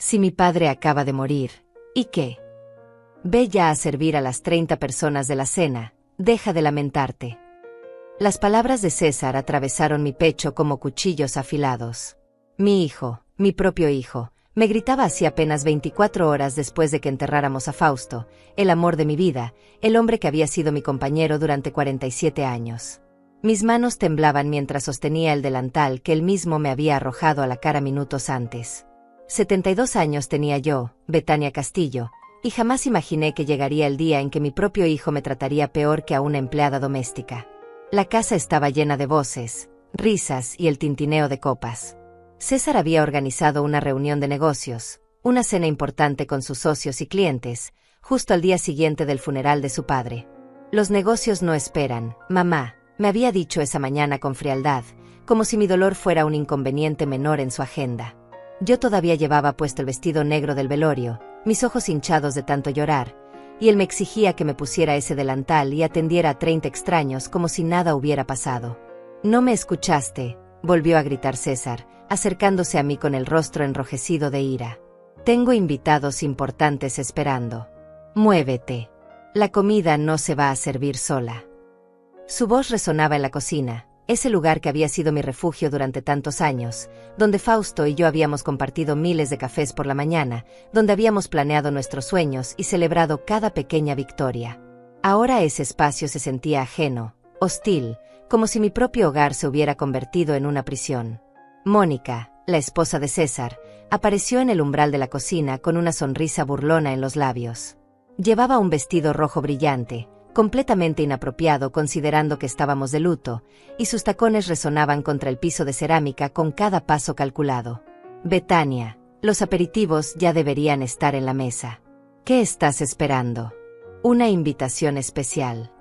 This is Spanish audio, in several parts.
Si mi padre acaba de morir, ¿y qué? Ve ya a servir a las 30 personas de la cena, deja de lamentarte. Las palabras de César atravesaron mi pecho como cuchillos afilados. Mi hijo, mi propio hijo, me gritaba hacía apenas 24 horas después de que enterráramos a Fausto, el amor de mi vida, el hombre que había sido mi compañero durante 47 años. Mis manos temblaban mientras sostenía el delantal que él mismo me había arrojado a la cara minutos antes. 72 años tenía yo, Betania Castillo, y jamás imaginé que llegaría el día en que mi propio hijo me trataría peor que a una empleada doméstica. La casa estaba llena de voces, risas y el tintineo de copas. César había organizado una reunión de negocios, una cena importante con sus socios y clientes, justo al día siguiente del funeral de su padre. Los negocios no esperan, mamá, me había dicho esa mañana con frialdad, como si mi dolor fuera un inconveniente menor en su agenda. Yo todavía llevaba puesto el vestido negro del velorio, mis ojos hinchados de tanto llorar, y él me exigía que me pusiera ese delantal y atendiera a 30 extraños como si nada hubiera pasado. «No me escuchaste», volvió a gritar César, acercándose a mí con el rostro enrojecido de ira. «Tengo invitados importantes esperando. Muévete. La comida no se va a servir sola». Su voz resonaba en la cocina, ese lugar que había sido mi refugio durante tantos años, donde Fausto y yo habíamos compartido miles de cafés por la mañana, donde habíamos planeado nuestros sueños y celebrado cada pequeña victoria. Ahora ese espacio se sentía ajeno, hostil, como si mi propio hogar se hubiera convertido en una prisión. Mónica, la esposa de César, apareció en el umbral de la cocina con una sonrisa burlona en los labios. Llevaba un vestido rojo brillante, completamente inapropiado considerando que estábamos de luto, y sus tacones resonaban contra el piso de cerámica con cada paso calculado. «Betania, los aperitivos ya deberían estar en la mesa. ¿Qué estás esperando? Una invitación especial».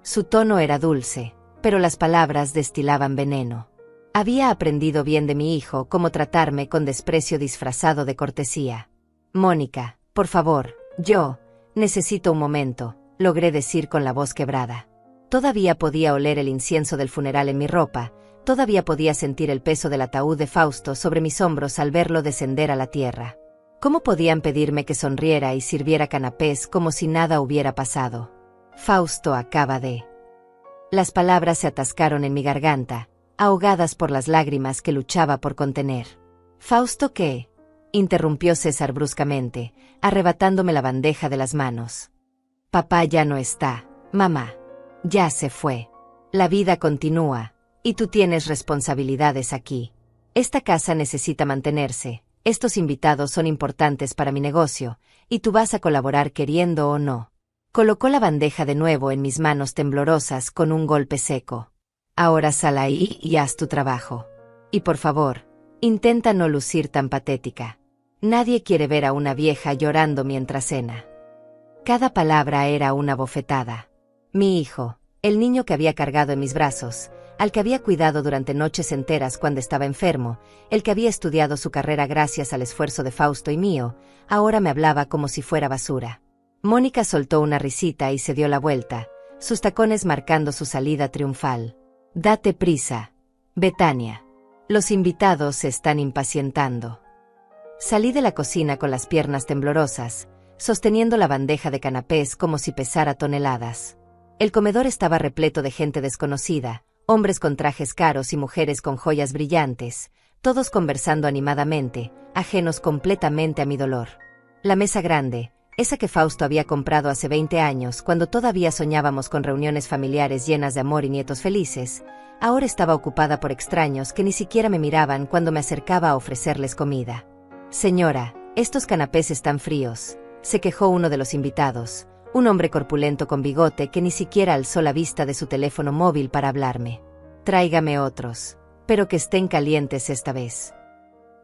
Su tono era dulce, pero las palabras destilaban veneno. Había aprendido bien de mi hijo cómo tratarme con desprecio disfrazado de cortesía. «Mónica, por favor, yo necesito un momento», logré decir con la voz quebrada. Todavía podía oler el incienso del funeral en mi ropa, todavía podía sentir el peso del ataúd de Fausto sobre mis hombros al verlo descender a la tierra. ¿Cómo podían pedirme que sonriera y sirviera canapés como si nada hubiera pasado? Fausto acaba de... Las palabras se atascaron en mi garganta, ahogadas por las lágrimas que luchaba por contener. ¿Fausto qué?, interrumpió César bruscamente, arrebatándome la bandeja de las manos. «Papá ya no está, mamá. Ya se fue. La vida continúa, y tú tienes responsabilidades aquí. Esta casa necesita mantenerse, estos invitados son importantes para mi negocio, y tú vas a colaborar queriendo o no». Colocó la bandeja de nuevo en mis manos temblorosas con un golpe seco. «Ahora sal ahí y haz tu trabajo. Y por favor, intenta no lucir tan patética. Nadie quiere ver a una vieja llorando mientras cena». Cada palabra era una bofetada. Mi hijo, el niño que había cargado en mis brazos, al que había cuidado durante noches enteras cuando estaba enfermo, el que había estudiado su carrera gracias al esfuerzo de Fausto y mío, ahora me hablaba como si fuera basura. Mónica soltó una risita y se dio la vuelta, sus tacones marcando su salida triunfal. «Date prisa, Betania. Los invitados se están impacientando». Salí de la cocina con las piernas temblorosas, sosteniendo la bandeja de canapés como si pesara toneladas. El comedor estaba repleto de gente desconocida, hombres con trajes caros y mujeres con joyas brillantes, todos conversando animadamente, ajenos completamente a mi dolor. La mesa grande, esa que Fausto había comprado hace 20 años cuando todavía soñábamos con reuniones familiares llenas de amor y nietos felices, ahora estaba ocupada por extraños que ni siquiera me miraban cuando me acercaba a ofrecerles comida. «Señora, estos canapés están fríos», se quejó uno de los invitados, un hombre corpulento con bigote que ni siquiera alzó la vista de su teléfono móvil para hablarme. «Tráigame otros, pero que estén calientes esta vez».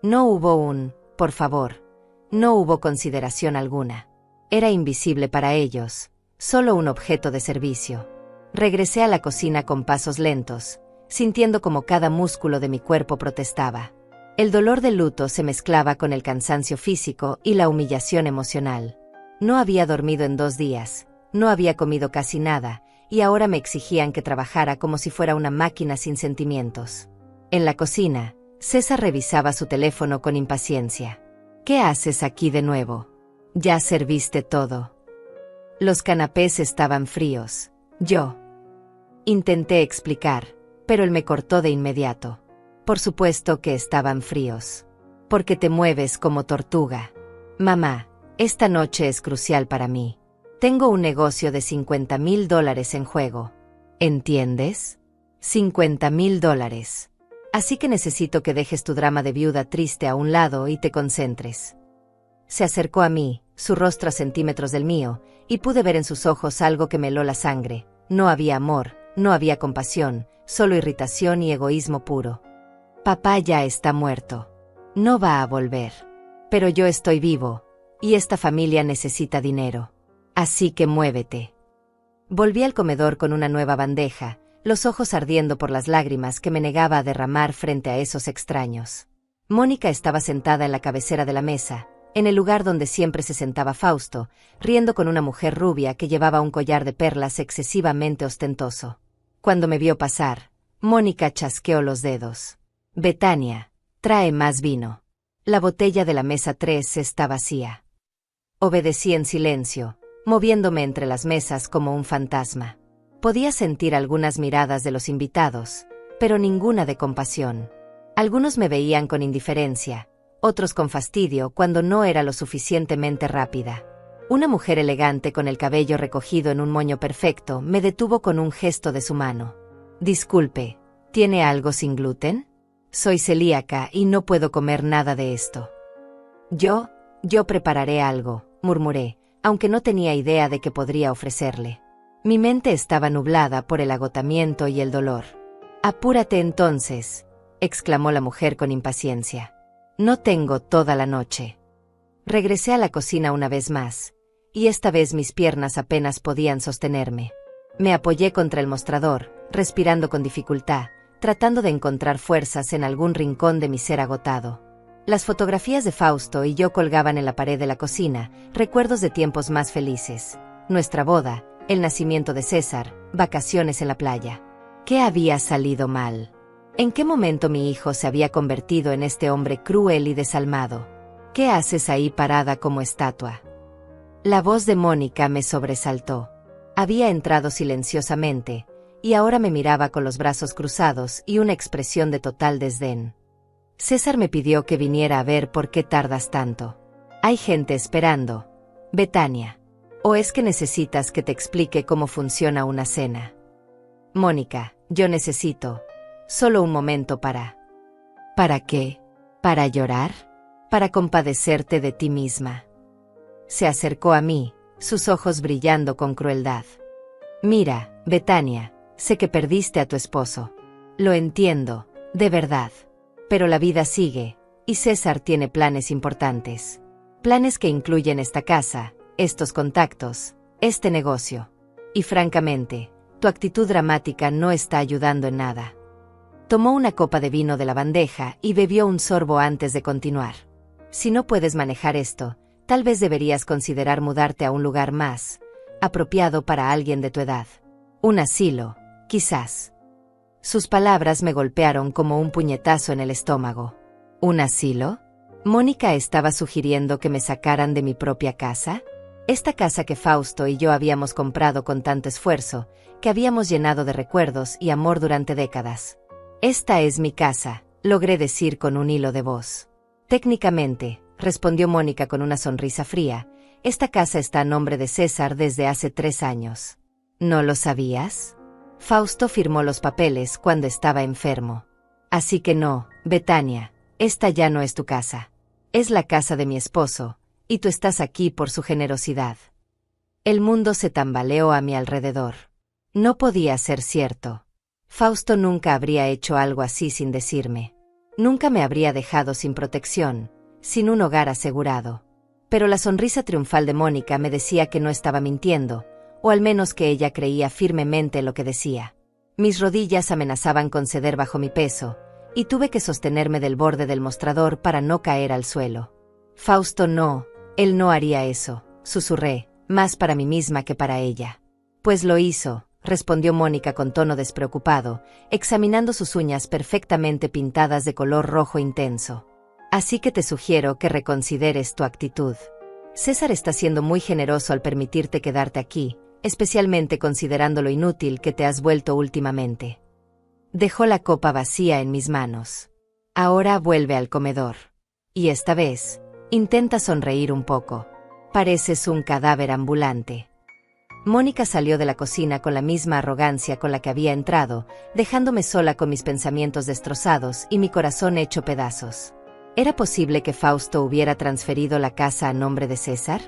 No hubo por favor. No hubo consideración alguna. Era invisible para ellos, solo un objeto de servicio. Regresé a la cocina con pasos lentos, sintiendo como cada músculo de mi cuerpo protestaba. El dolor del luto se mezclaba con el cansancio físico y la humillación emocional. No había dormido en 2 días, no había comido casi nada, y ahora me exigían que trabajara como si fuera una máquina sin sentimientos. En la cocina, César revisaba su teléfono con impaciencia. ¿Qué haces aquí de nuevo? Ya serviste todo. Los canapés estaban fríos. Yo intenté explicar, pero él me cortó de inmediato. Por supuesto que estaban fríos. Porque te mueves como tortuga. Mamá, esta noche es crucial para mí. Tengo un negocio de $50,000 en juego. ¿Entiendes? $50,000. Así que necesito que dejes tu drama de viuda triste a un lado y te concentres. Se acercó a mí, su rostro a centímetros del mío, y pude ver en sus ojos algo que me heló la sangre. No había amor, no había compasión, solo irritación y egoísmo puro. Papá ya está muerto. No va a volver. Pero yo estoy vivo, y esta familia necesita dinero. Así que muévete. Volví al comedor con una nueva bandeja, los ojos ardiendo por las lágrimas que me negaba a derramar frente a esos extraños. Mónica estaba sentada en la cabecera de la mesa, en el lugar donde siempre se sentaba Fausto, riendo con una mujer rubia que llevaba un collar de perlas excesivamente ostentoso. Cuando me vio pasar, Mónica chasqueó los dedos. Betania, trae más vino. La botella de la mesa 3 está vacía. Obedecí en silencio, moviéndome entre las mesas como un fantasma. Podía sentir algunas miradas de los invitados, pero ninguna de compasión. Algunos me veían con indiferencia, otros con fastidio cuando no era lo suficientemente rápida. Una mujer elegante con el cabello recogido en un moño perfecto me detuvo con un gesto de su mano. Disculpe, ¿tiene algo sin gluten? Soy celíaca y no puedo comer nada de esto. Yo prepararé algo, murmuré, aunque no tenía idea de qué podría ofrecerle. Mi mente estaba nublada por el agotamiento y el dolor. Apúrate entonces, exclamó la mujer con impaciencia. No tengo toda la noche. Regresé a la cocina una vez más, y esta vez mis piernas apenas podían sostenerme. Me apoyé contra el mostrador, respirando con dificultad, tratando de encontrar fuerzas en algún rincón de mi ser agotado. Las fotografías de Fausto y yo colgaban en la pared de la cocina, recuerdos de tiempos más felices. Nuestra boda, el nacimiento de César, vacaciones en la playa. ¿Qué había salido mal? ¿En qué momento mi hijo se había convertido en este hombre cruel y desalmado? ¿Qué haces ahí parada como estatua? La voz de Mónica me sobresaltó. Había entrado silenciosamente, y ahora me miraba con los brazos cruzados y una expresión de total desdén. César me pidió que viniera a ver por qué tardas tanto. Hay gente esperando. Betania. ¿O es que necesitas que te explique cómo funciona una cena? Mónica, yo necesito solo un momento para... ¿Para qué? ¿Para llorar? ¿Para compadecerte de ti misma? Se acercó a mí, sus ojos brillando con crueldad. Mira, Betania, sé que perdiste a tu esposo. Lo entiendo, de verdad. Pero la vida sigue, y César tiene planes importantes. Planes que incluyen esta casa, estos contactos, este negocio. Y francamente, tu actitud dramática no está ayudando en nada. Tomó una copa de vino de la bandeja y bebió un sorbo antes de continuar. Si no puedes manejar esto, tal vez deberías considerar mudarte a un lugar más apropiado para alguien de tu edad. Un asilo, quizás. Sus palabras me golpearon como un puñetazo en el estómago. ¿Un asilo? ¿Mónica estaba sugiriendo que me sacaran de mi propia casa? Esta casa que Fausto y yo habíamos comprado con tanto esfuerzo, que habíamos llenado de recuerdos y amor durante décadas. Esta es mi casa, logré decir con un hilo de voz. Técnicamente, respondió Mónica con una sonrisa fría, esta casa está a nombre de César desde hace 3 años. ¿No lo sabías? Fausto firmó los papeles cuando estaba enfermo. Así que no, Betania, esta ya no es tu casa. Es la casa de mi esposo, y tú estás aquí por su generosidad. El mundo se tambaleó a mi alrededor. No podía ser cierto. Fausto nunca habría hecho algo así sin decirme. Nunca me habría dejado sin protección, sin un hogar asegurado. Pero la sonrisa triunfal de Mónica me decía que no estaba mintiendo, o al menos que ella creía firmemente lo que decía. Mis rodillas amenazaban con ceder bajo mi peso, y tuve que sostenerme del borde del mostrador para no caer al suelo. Fausto no, él no haría eso, susurré, más para mí misma que para ella. Pues lo hizo, respondió Mónica con tono despreocupado, examinando sus uñas perfectamente pintadas de color rojo intenso. Así que te sugiero que reconsideres tu actitud. César está siendo muy generoso al permitirte quedarte aquí, especialmente considerando lo inútil que te has vuelto últimamente. Dejó la copa vacía en mis manos. Ahora vuelve al comedor. Y esta vez, intenta sonreír un poco. Pareces un cadáver ambulante. Mónica salió de la cocina con la misma arrogancia con la que había entrado, dejándome sola con mis pensamientos destrozados y mi corazón hecho pedazos. ¿Era posible que Fausto hubiera transferido la casa a nombre de César?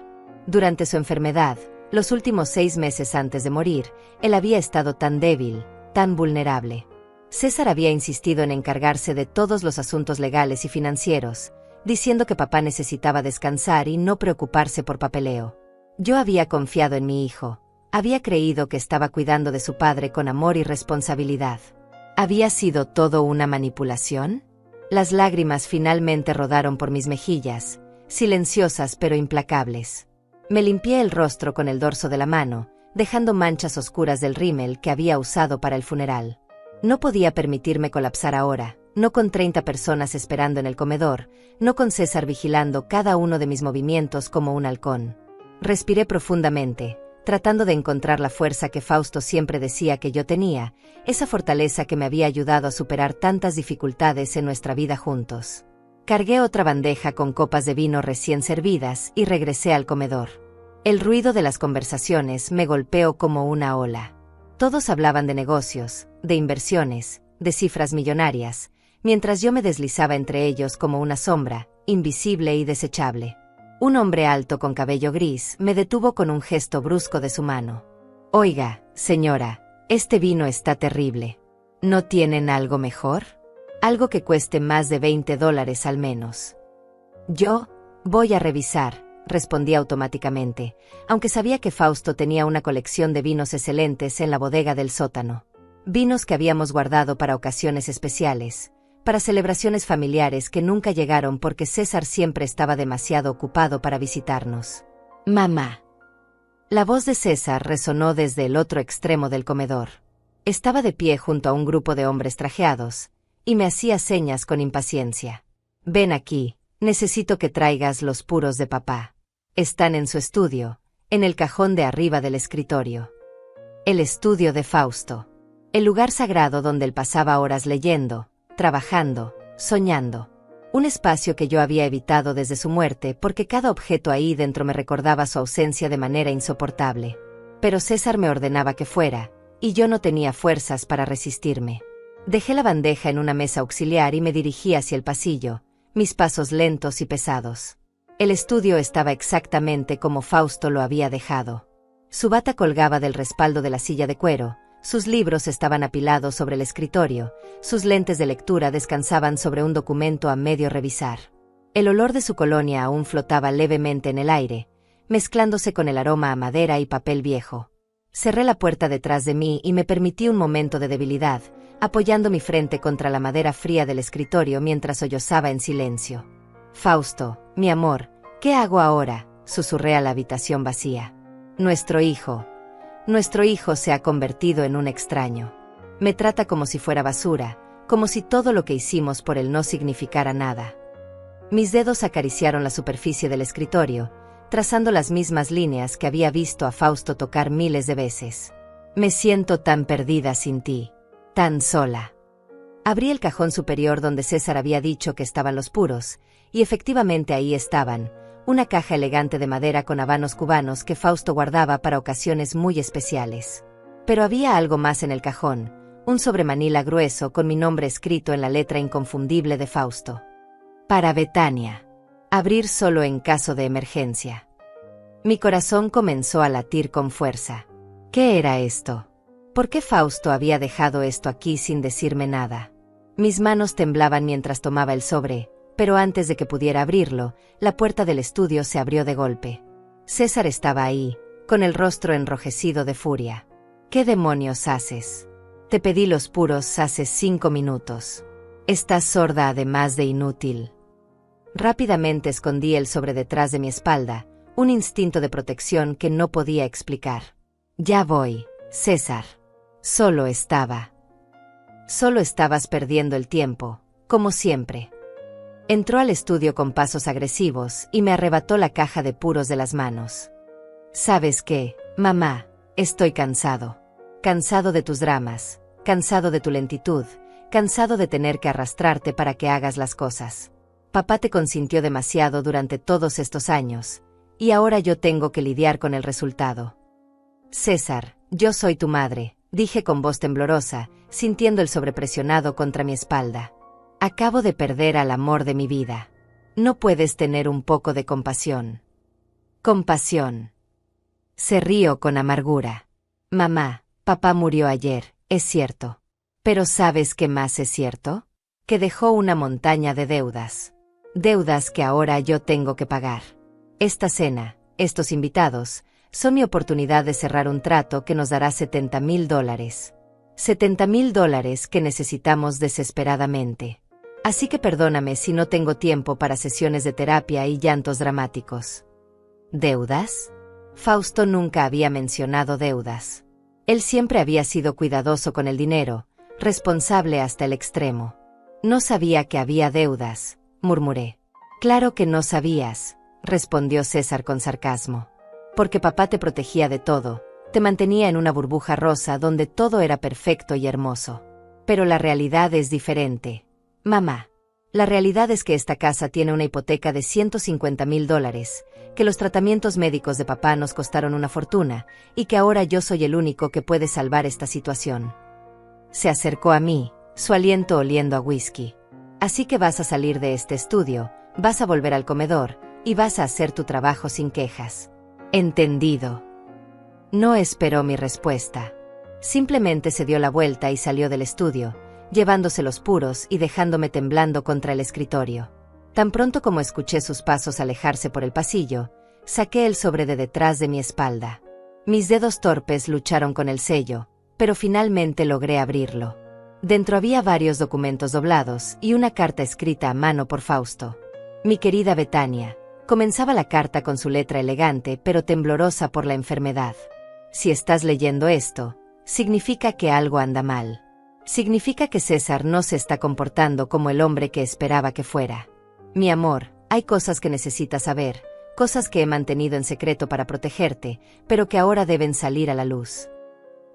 Durante su enfermedad, los últimos 6 meses antes de morir, él había estado tan débil, tan vulnerable. César había insistido en encargarse de todos los asuntos legales y financieros, diciendo que papá necesitaba descansar y no preocuparse por papeleo. Yo había confiado en mi hijo. Había creído que estaba cuidando de su padre con amor y responsabilidad. ¿Había sido todo una manipulación? Las lágrimas finalmente rodaron por mis mejillas, silenciosas pero implacables. Me limpié el rostro con el dorso de la mano, dejando manchas oscuras del rímel que había usado para el funeral. No podía permitirme colapsar ahora, no con 30 personas esperando en el comedor, no con César vigilando cada uno de mis movimientos como un halcón. Respiré profundamente, tratando de encontrar la fuerza que Fausto siempre decía que yo tenía, esa fortaleza que me había ayudado a superar tantas dificultades en nuestra vida juntos. Cargué otra bandeja con copas de vino recién servidas y regresé al comedor. El ruido de las conversaciones me golpeó como una ola. Todos hablaban de negocios, de inversiones, de cifras millonarias, mientras yo me deslizaba entre ellos como una sombra, invisible y desechable. Un hombre alto con cabello gris me detuvo con un gesto brusco de su mano. «Oiga, señora, este vino está terrible. ¿No tienen algo mejor? Algo que cueste más de $20 al menos». «Yo voy a revisar», respondí automáticamente, aunque sabía que Fausto tenía una colección de vinos excelentes en la bodega del sótano. Vinos que habíamos guardado para ocasiones especiales, para celebraciones familiares que nunca llegaron porque César siempre estaba demasiado ocupado para visitarnos. «Mamá». La voz de César resonó desde el otro extremo del comedor. Estaba de pie junto a un grupo de hombres trajeados, y me hacía señas con impaciencia. «Ven aquí, necesito que traigas los puros de papá. Están en su estudio, en el cajón de arriba del escritorio». El estudio de Fausto. El lugar sagrado donde él pasaba horas leyendo, trabajando, soñando. Un espacio que yo había evitado desde su muerte porque cada objeto ahí dentro me recordaba su ausencia de manera insoportable. Pero César me ordenaba que fuera, y yo no tenía fuerzas para resistirme. Dejé la bandeja en una mesa auxiliar y me dirigí hacia el pasillo, mis pasos lentos y pesados. El estudio estaba exactamente como Fausto lo había dejado. Su bata colgaba del respaldo de la silla de cuero, sus libros estaban apilados sobre el escritorio, sus lentes de lectura descansaban sobre un documento a medio revisar. El olor de su colonia aún flotaba levemente en el aire, mezclándose con el aroma a madera y papel viejo. Cerré la puerta detrás de mí y me permití un momento de debilidad, apoyando mi frente contra la madera fría del escritorio mientras sollozaba en silencio. «Fausto, mi amor, ¿qué hago ahora?», susurré a la habitación vacía. Nuestro hijo se ha convertido en un extraño. Me trata como si fuera basura, como si todo lo que hicimos por él no significara nada». Mis dedos acariciaron la superficie del escritorio, trazando las mismas líneas que había visto a Fausto tocar miles de veces. «Me siento tan perdida sin ti, tan sola». Abrí el cajón superior donde César había dicho que estaban los puros, y efectivamente ahí estaban, una caja elegante de madera con habanos cubanos que Fausto guardaba para ocasiones muy especiales. Pero había algo más en el cajón, un sobremanila grueso con mi nombre escrito en la letra inconfundible de Fausto. «Para Betania. Abrir solo en caso de emergencia». Mi corazón comenzó a latir con fuerza. ¿Qué era esto? ¿Por qué Fausto había dejado esto aquí sin decirme nada? Mis manos temblaban mientras tomaba el sobre, pero antes de que pudiera abrirlo, la puerta del estudio se abrió de golpe. César estaba ahí, con el rostro enrojecido de furia. «¿Qué demonios haces? Te pedí los puros hace 5 minutos. Estás sorda además de inútil». Rápidamente escondí el sobre detrás de mi espalda, un instinto de protección que no podía explicar. «Ya voy, César». Solo estabas perdiendo el tiempo, como siempre. Entró al estudio con pasos agresivos y me arrebató la caja de puros de las manos. ¿Sabes qué, mamá? Estoy cansado. Cansado de tus dramas, cansado de tu lentitud, cansado de tener que arrastrarte para que hagas las cosas. Papá te consintió demasiado durante todos estos años, y ahora yo tengo que lidiar con el resultado. César, yo soy tu madre, dije con voz temblorosa, sintiendo el sobrepresionado contra mi espalda. Acabo de perder al amor de mi vida. ¿No puedes tener un poco de compasión? Compasión. Se rió con amargura. Mamá, papá murió ayer, es cierto. Pero ¿sabes qué más es cierto? Que dejó una montaña de deudas. Deudas que ahora yo tengo que pagar. Esta cena, estos invitados, son mi oportunidad de cerrar un trato que nos dará $70,000. $70,000 que necesitamos desesperadamente. Así que perdóname si no tengo tiempo para sesiones de terapia y llantos dramáticos. ¿Deudas? Fausto nunca había mencionado deudas. Él siempre había sido cuidadoso con el dinero, responsable hasta el extremo. No sabía que había deudas, murmuré. Claro que no sabías, respondió César con sarcasmo. Porque papá te protegía de todo, te mantenía en una burbuja rosa donde todo era perfecto y hermoso. Pero la realidad es diferente. Mamá, la realidad es que esta casa tiene una hipoteca de $150,000, que los tratamientos médicos de papá nos costaron una fortuna, y que ahora yo soy el único que puede salvar esta situación. Se acercó a mí, su aliento oliendo a whisky. Así que vas a salir de este estudio, vas a volver al comedor, y vas a hacer tu trabajo sin quejas. Entendido. No esperó mi respuesta. Simplemente se dio la vuelta y salió del estudio, llevándose los puros y dejándome temblando contra el escritorio. Tan pronto como escuché sus pasos alejarse por el pasillo, saqué el sobre de detrás de mi espalda. Mis dedos torpes lucharon con el sello, pero finalmente logré abrirlo. Dentro había varios documentos doblados y una carta escrita a mano por Fausto. Mi querida Betania, comenzaba la carta con su letra elegante pero temblorosa por la enfermedad. Si estás leyendo esto, significa que algo anda mal. Significa que César no se está comportando como el hombre que esperaba que fuera. Mi amor, hay cosas que necesitas saber, cosas que he mantenido en secreto para protegerte, pero que ahora deben salir a la luz.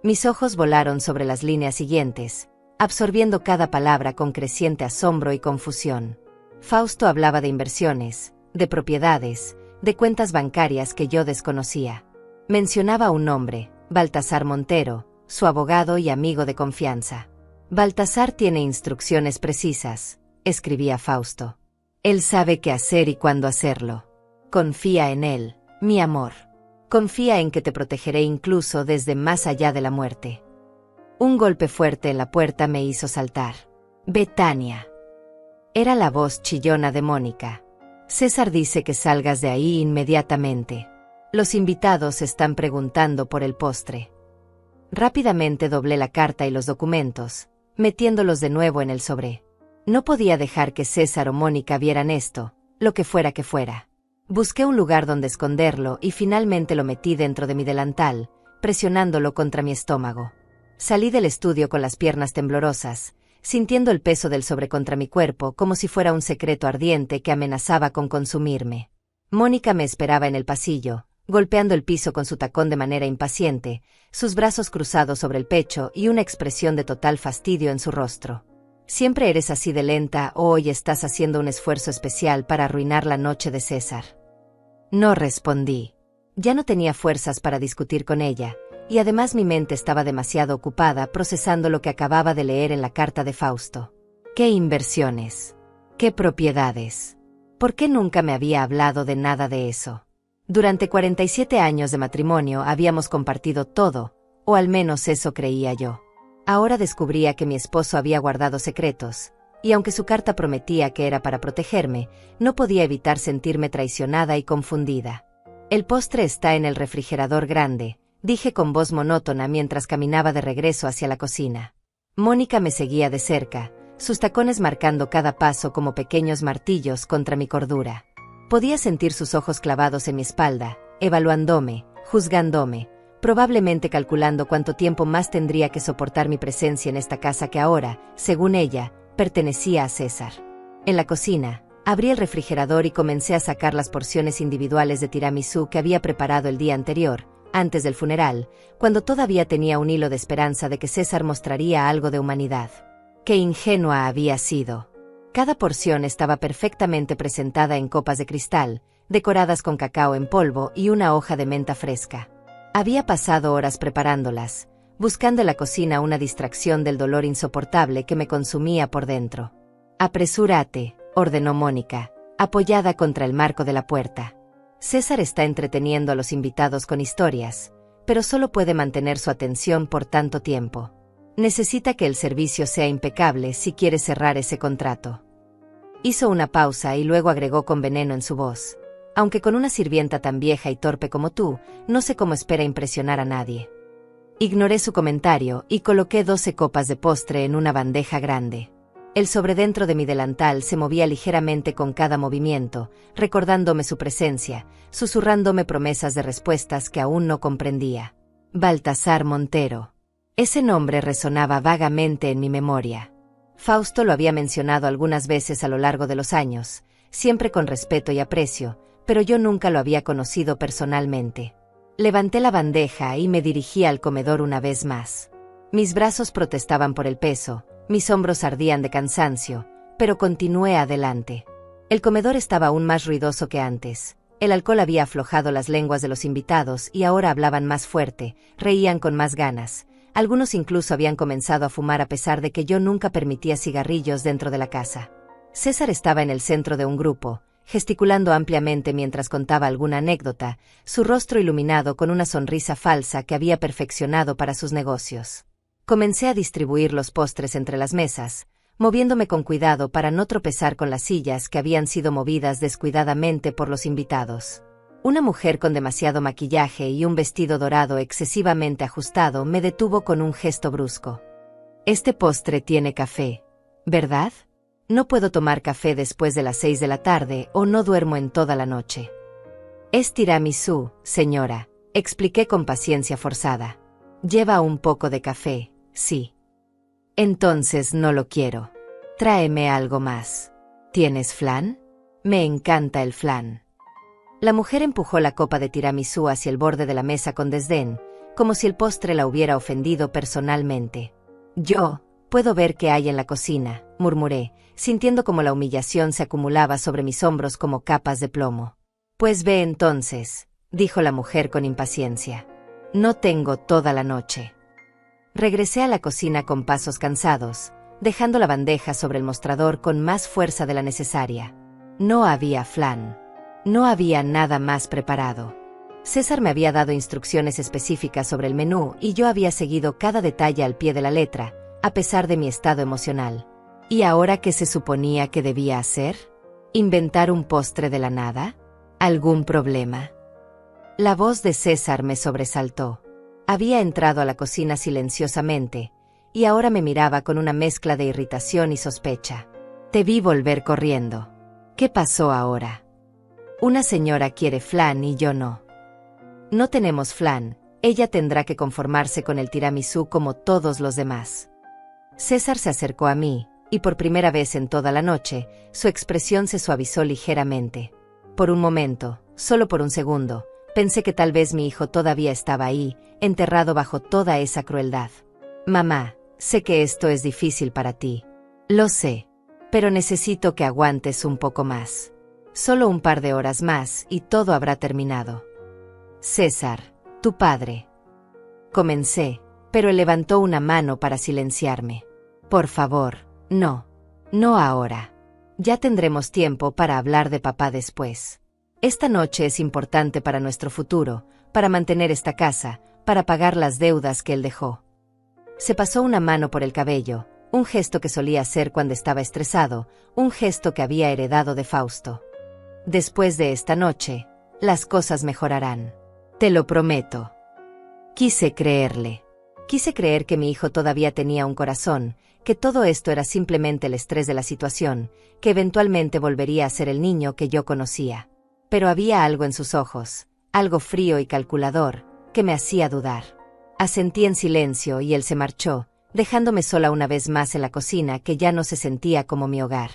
Mis ojos volaron sobre las líneas siguientes, absorbiendo cada palabra con creciente asombro y confusión. Fausto hablaba de inversiones, de propiedades, de cuentas bancarias que yo desconocía. Mencionaba un nombre, Baltasar Montero, su abogado y amigo de confianza. Baltasar tiene instrucciones precisas, escribía Fausto. Él sabe qué hacer y cuándo hacerlo. Confía en él, mi amor. Confía en que te protegeré incluso desde más allá de la muerte. Un golpe fuerte en la puerta me hizo saltar. Betania. Era la voz chillona de Mónica. César dice que salgas de ahí inmediatamente. Los invitados están preguntando por el postre. Rápidamente doblé la carta y los documentos, metiéndolos de nuevo en el sobre. No podía dejar que César o Mónica vieran esto, lo que fuera que fuera. Busqué un lugar donde esconderlo y finalmente lo metí dentro de mi delantal, presionándolo contra mi estómago. Salí del estudio con las piernas temblorosas, sintiendo el peso del sobre contra mi cuerpo como si fuera un secreto ardiente que amenazaba con consumirme. Mónica me esperaba en el pasillo, golpeando el piso con su tacón de manera impaciente, sus brazos cruzados sobre el pecho y una expresión de total fastidio en su rostro. ¿Siempre eres así de lenta o hoy estás haciendo un esfuerzo especial para arruinar la noche de César? No respondí. Ya no tenía fuerzas para discutir con ella, y además mi mente estaba demasiado ocupada procesando lo que acababa de leer en la carta de Fausto. ¿Qué inversiones? ¿Qué propiedades? ¿Por qué nunca me había hablado de nada de eso? Durante 47 años de matrimonio habíamos compartido todo, o al menos eso creía yo. Ahora descubría que mi esposo había guardado secretos, y aunque su carta prometía que era para protegerme, no podía evitar sentirme traicionada y confundida. El postre está en el refrigerador grande, dije con voz monótona mientras caminaba de regreso hacia la cocina. Mónica me seguía de cerca, sus tacones marcando cada paso como pequeños martillos contra mi cordura. Podía sentir sus ojos clavados en mi espalda, evaluándome, juzgándome, probablemente calculando cuánto tiempo más tendría que soportar mi presencia en esta casa que ahora, según ella, pertenecía a César. En la cocina, Abrí el refrigerador y comencé a sacar las porciones individuales de tiramisú que había preparado el día anterior, antes del funeral, cuando todavía tenía un hilo de esperanza de que César mostraría algo de humanidad. ¡Qué ingenua había sido! Cada porción estaba perfectamente presentada en copas de cristal, decoradas con cacao en polvo y una hoja de menta fresca. Había pasado horas preparándolas, buscando en la cocina una distracción del dolor insoportable que me consumía por dentro. «Apresúrate», ordenó Mónica, apoyada contra el marco de la puerta. César está entreteniendo a los invitados con historias, pero solo puede mantener su atención por tanto tiempo. Necesita que el servicio sea impecable si quiere cerrar ese contrato. Hizo una pausa y luego agregó con veneno en su voz. Aunque con una sirvienta tan vieja y torpe como tú, no sé cómo espera impresionar a nadie. Ignoré su comentario y coloqué 12 copas de postre en una bandeja grande. El sobredentro de mi delantal se movía ligeramente con cada movimiento, recordándome su presencia, susurrándome promesas de respuestas que aún no comprendía. Baltasar Montero. Ese nombre resonaba vagamente en mi memoria. Fausto lo había mencionado algunas veces a lo largo de los años, siempre con respeto y aprecio, pero yo nunca lo había conocido personalmente. Levanté la bandeja y me dirigí al comedor una vez más. Mis brazos protestaban por el peso, mis hombros ardían de cansancio, pero continué adelante. El comedor estaba aún más ruidoso que antes. El alcohol había aflojado las lenguas de los invitados y ahora hablaban más fuerte, reían con más ganas. Algunos incluso habían comenzado a fumar a pesar de que yo nunca permitía cigarrillos dentro de la casa. César estaba en el centro de un grupo, gesticulando ampliamente mientras contaba alguna anécdota, su rostro iluminado con una sonrisa falsa que había perfeccionado para sus negocios. Comencé a distribuir los postres entre las mesas, moviéndome con cuidado para no tropezar con las sillas que habían sido movidas descuidadamente por los invitados. Una mujer con demasiado maquillaje y un vestido dorado excesivamente ajustado me detuvo con un gesto brusco. «Este postre tiene café, ¿verdad? No puedo tomar café después de las 6 de la tarde o no duermo en toda la noche». «Es tiramisú, señora», expliqué con paciencia forzada. «Lleva un poco de café, sí». «Entonces no lo quiero. Tráeme algo más. ¿Tienes flan? Me encanta el flan». La mujer empujó la copa de tiramisú hacia el borde de la mesa con desdén, como si el postre la hubiera ofendido personalmente. «Yo puedo ver qué hay en la cocina», murmuré, sintiendo como la humillación se acumulaba sobre mis hombros como capas de plomo. «Pues ve entonces», dijo la mujer con impaciencia. «No tengo toda la noche». Regresé a la cocina con pasos cansados, dejando la bandeja sobre el mostrador con más fuerza de la necesaria. No había flan. No había nada más preparado. César me había dado instrucciones específicas sobre el menú y yo había seguido cada detalle al pie de la letra, a pesar de mi estado emocional. ¿Y ahora qué se suponía que debía hacer? ¿Inventar un postre de la nada? ¿Algún problema? La voz de César me sobresaltó. Había entrado a la cocina silenciosamente, y ahora me miraba con una mezcla de irritación y sospecha. Te vi volver corriendo. ¿Qué pasó ahora? Una señora quiere flan y yo no. No tenemos flan, ella tendrá que conformarse con el tiramisú como todos los demás. César se acercó a mí, y por primera vez en toda la noche, su expresión se suavizó ligeramente. Por un momento, solo por un segundo, pensé que tal vez mi hijo todavía estaba ahí, enterrado bajo toda esa crueldad. Mamá, sé que esto es difícil para ti. Lo sé, pero necesito que aguantes un poco más. Solo un par de horas más y todo habrá terminado. César, tu padre. Comencé, pero él levantó una mano para silenciarme. Por favor, no. No ahora. Ya tendremos tiempo para hablar de papá después. Esta noche es importante para nuestro futuro, para mantener esta casa, para pagar las deudas que él dejó. Se pasó una mano por el cabello, un gesto que solía hacer cuando estaba estresado, un gesto que había heredado de Fausto. Después de esta noche, las cosas mejorarán. Te lo prometo. Quise creerle. Quise creer que mi hijo todavía tenía un corazón, que todo esto era simplemente el estrés de la situación, que eventualmente volvería a ser el niño que yo conocía. Pero había algo en sus ojos, algo frío y calculador, que me hacía dudar. Asentí en silencio y él se marchó, dejándome sola una vez más en la cocina que ya no se sentía como mi hogar.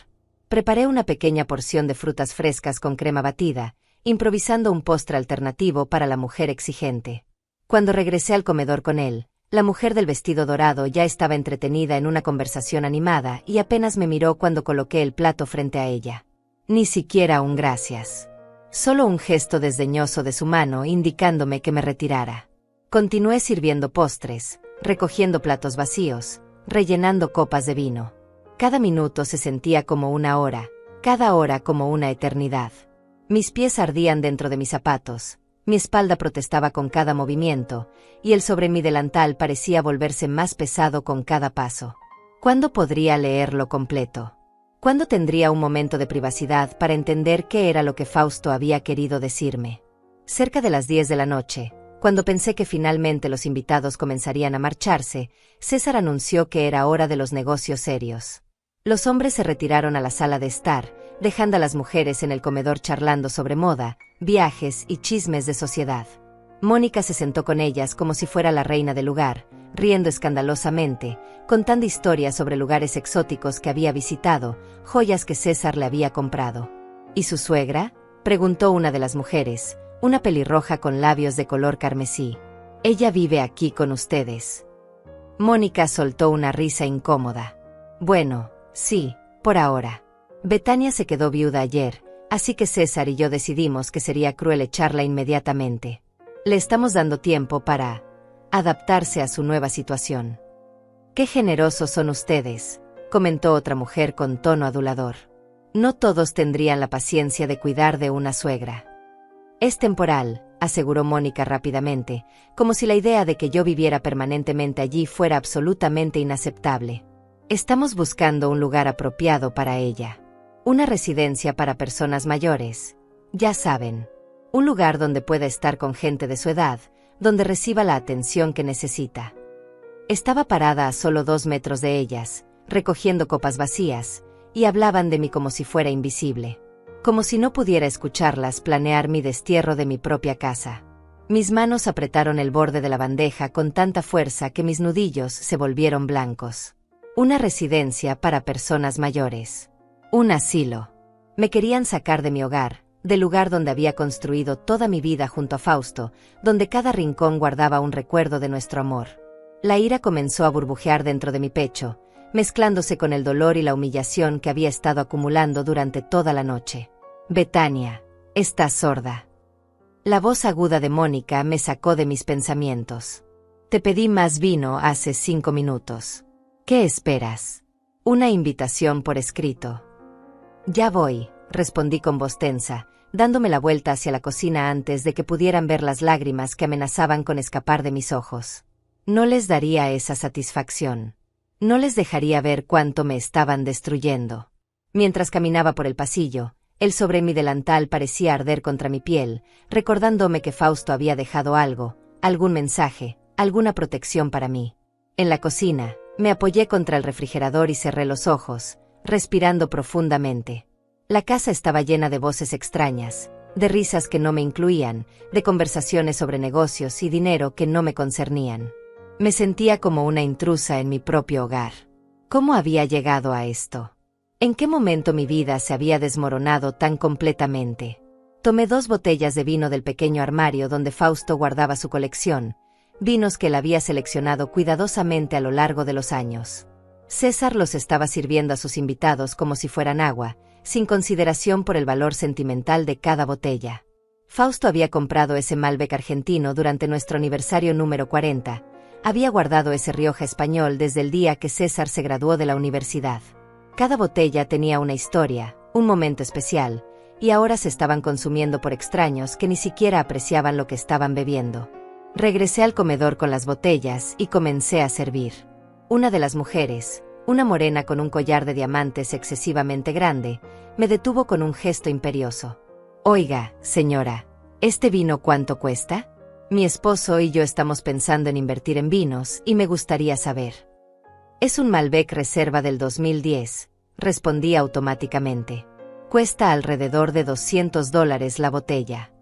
Preparé una pequeña porción de frutas frescas con crema batida, improvisando un postre alternativo para la mujer exigente. Cuando regresé al comedor con él, la mujer del vestido dorado ya estaba entretenida en una conversación animada y apenas me miró cuando coloqué el plato frente a ella. Ni siquiera un gracias. Solo un gesto desdeñoso de su mano indicándome que me retirara. Continué sirviendo postres, recogiendo platos vacíos, rellenando copas de vino. Cada minuto se sentía como una hora, cada hora como una eternidad. Mis pies ardían dentro de mis zapatos, mi espalda protestaba con cada movimiento, y el sobre mi delantal parecía volverse más pesado con cada paso. ¿Cuándo podría leerlo completo? ¿Cuándo tendría un momento de privacidad para entender qué era lo que Fausto había querido decirme? Cerca de las 10 de la noche, cuando pensé que finalmente los invitados comenzarían a marcharse, César anunció que era hora de los negocios serios. Los hombres se retiraron a la sala de estar, dejando a las mujeres en el comedor charlando sobre moda, viajes y chismes de sociedad. Mónica se sentó con ellas como si fuera la reina del lugar, riendo escandalosamente, contando historias sobre lugares exóticos que había visitado, joyas que César le había comprado. ¿Y su suegra?, preguntó una de las mujeres, una pelirroja con labios de color carmesí. Ella vive aquí con ustedes. Mónica soltó una risa incómoda. Bueno, sí, por ahora. Betania se quedó viuda ayer, así que César y yo decidimos que sería cruel echarla inmediatamente. Le estamos dando tiempo para adaptarse a su nueva situación. Qué generosos son ustedes, comentó otra mujer con tono adulador. No todos tendrían la paciencia de cuidar de una suegra. Es temporal, aseguró Mónica rápidamente, como si la idea de que yo viviera permanentemente allí fuera absolutamente inaceptable. Estamos buscando un lugar apropiado para ella. Una residencia para personas mayores. Ya saben. Un lugar donde pueda estar con gente de su edad, donde reciba la atención que necesita. Estaba parada a solo 2 metros de ellas, recogiendo copas vacías, y hablaban de mí como si fuera invisible. Como si no pudiera escucharlas planear mi destierro de mi propia casa. Mis manos apretaron el borde de la bandeja con tanta fuerza que mis nudillos se volvieron blancos. Una residencia para personas mayores. Un asilo. Me querían sacar de mi hogar, del lugar donde había construido toda mi vida junto a Fausto, donde cada rincón guardaba un recuerdo de nuestro amor. La ira comenzó a burbujear dentro de mi pecho, mezclándose con el dolor y la humillación que había estado acumulando durante toda la noche. Betania, estás sorda. La voz aguda de Mónica me sacó de mis pensamientos. Te pedí más vino hace 5 minutos. ¿Qué esperas? Una invitación por escrito. Ya voy, respondí con voz tensa, dándome la vuelta hacia la cocina antes de que pudieran ver las lágrimas que amenazaban con escapar de mis ojos. No les daría esa satisfacción. No les dejaría ver cuánto me estaban destruyendo. Mientras caminaba por el pasillo, el sobre mi delantal parecía arder contra mi piel, recordándome que Fausto había dejado algo, algún mensaje, alguna protección para mí. En la cocina, me apoyé contra el refrigerador y cerré los ojos, respirando profundamente. La casa estaba llena de voces extrañas, de risas que no me incluían, de conversaciones sobre negocios y dinero que no me concernían. Me sentía como una intrusa en mi propio hogar. ¿Cómo había llegado a esto? ¿En qué momento mi vida se había desmoronado tan completamente? Tomé 2 botellas de vino del pequeño armario donde Fausto guardaba su colección, vinos que él había seleccionado cuidadosamente a lo largo de los años. César los estaba sirviendo a sus invitados como si fueran agua, sin consideración por el valor sentimental de cada botella. Fausto había comprado ese Malbec argentino durante nuestro aniversario número 40, había guardado ese Rioja español desde el día que César se graduó de la universidad. Cada botella tenía una historia, un momento especial, y ahora se estaban consumiendo por extraños que ni siquiera apreciaban lo que estaban bebiendo. Regresé al comedor con las botellas y comencé a servir. Una de las mujeres, una morena con un collar de diamantes excesivamente grande, me detuvo con un gesto imperioso. Oiga, señora, ¿este vino cuánto cuesta? Mi esposo y yo estamos pensando en invertir en vinos y me gustaría saber. Es un Malbec Reserva del 2010, respondí automáticamente. Cuesta alrededor de $200 la botella.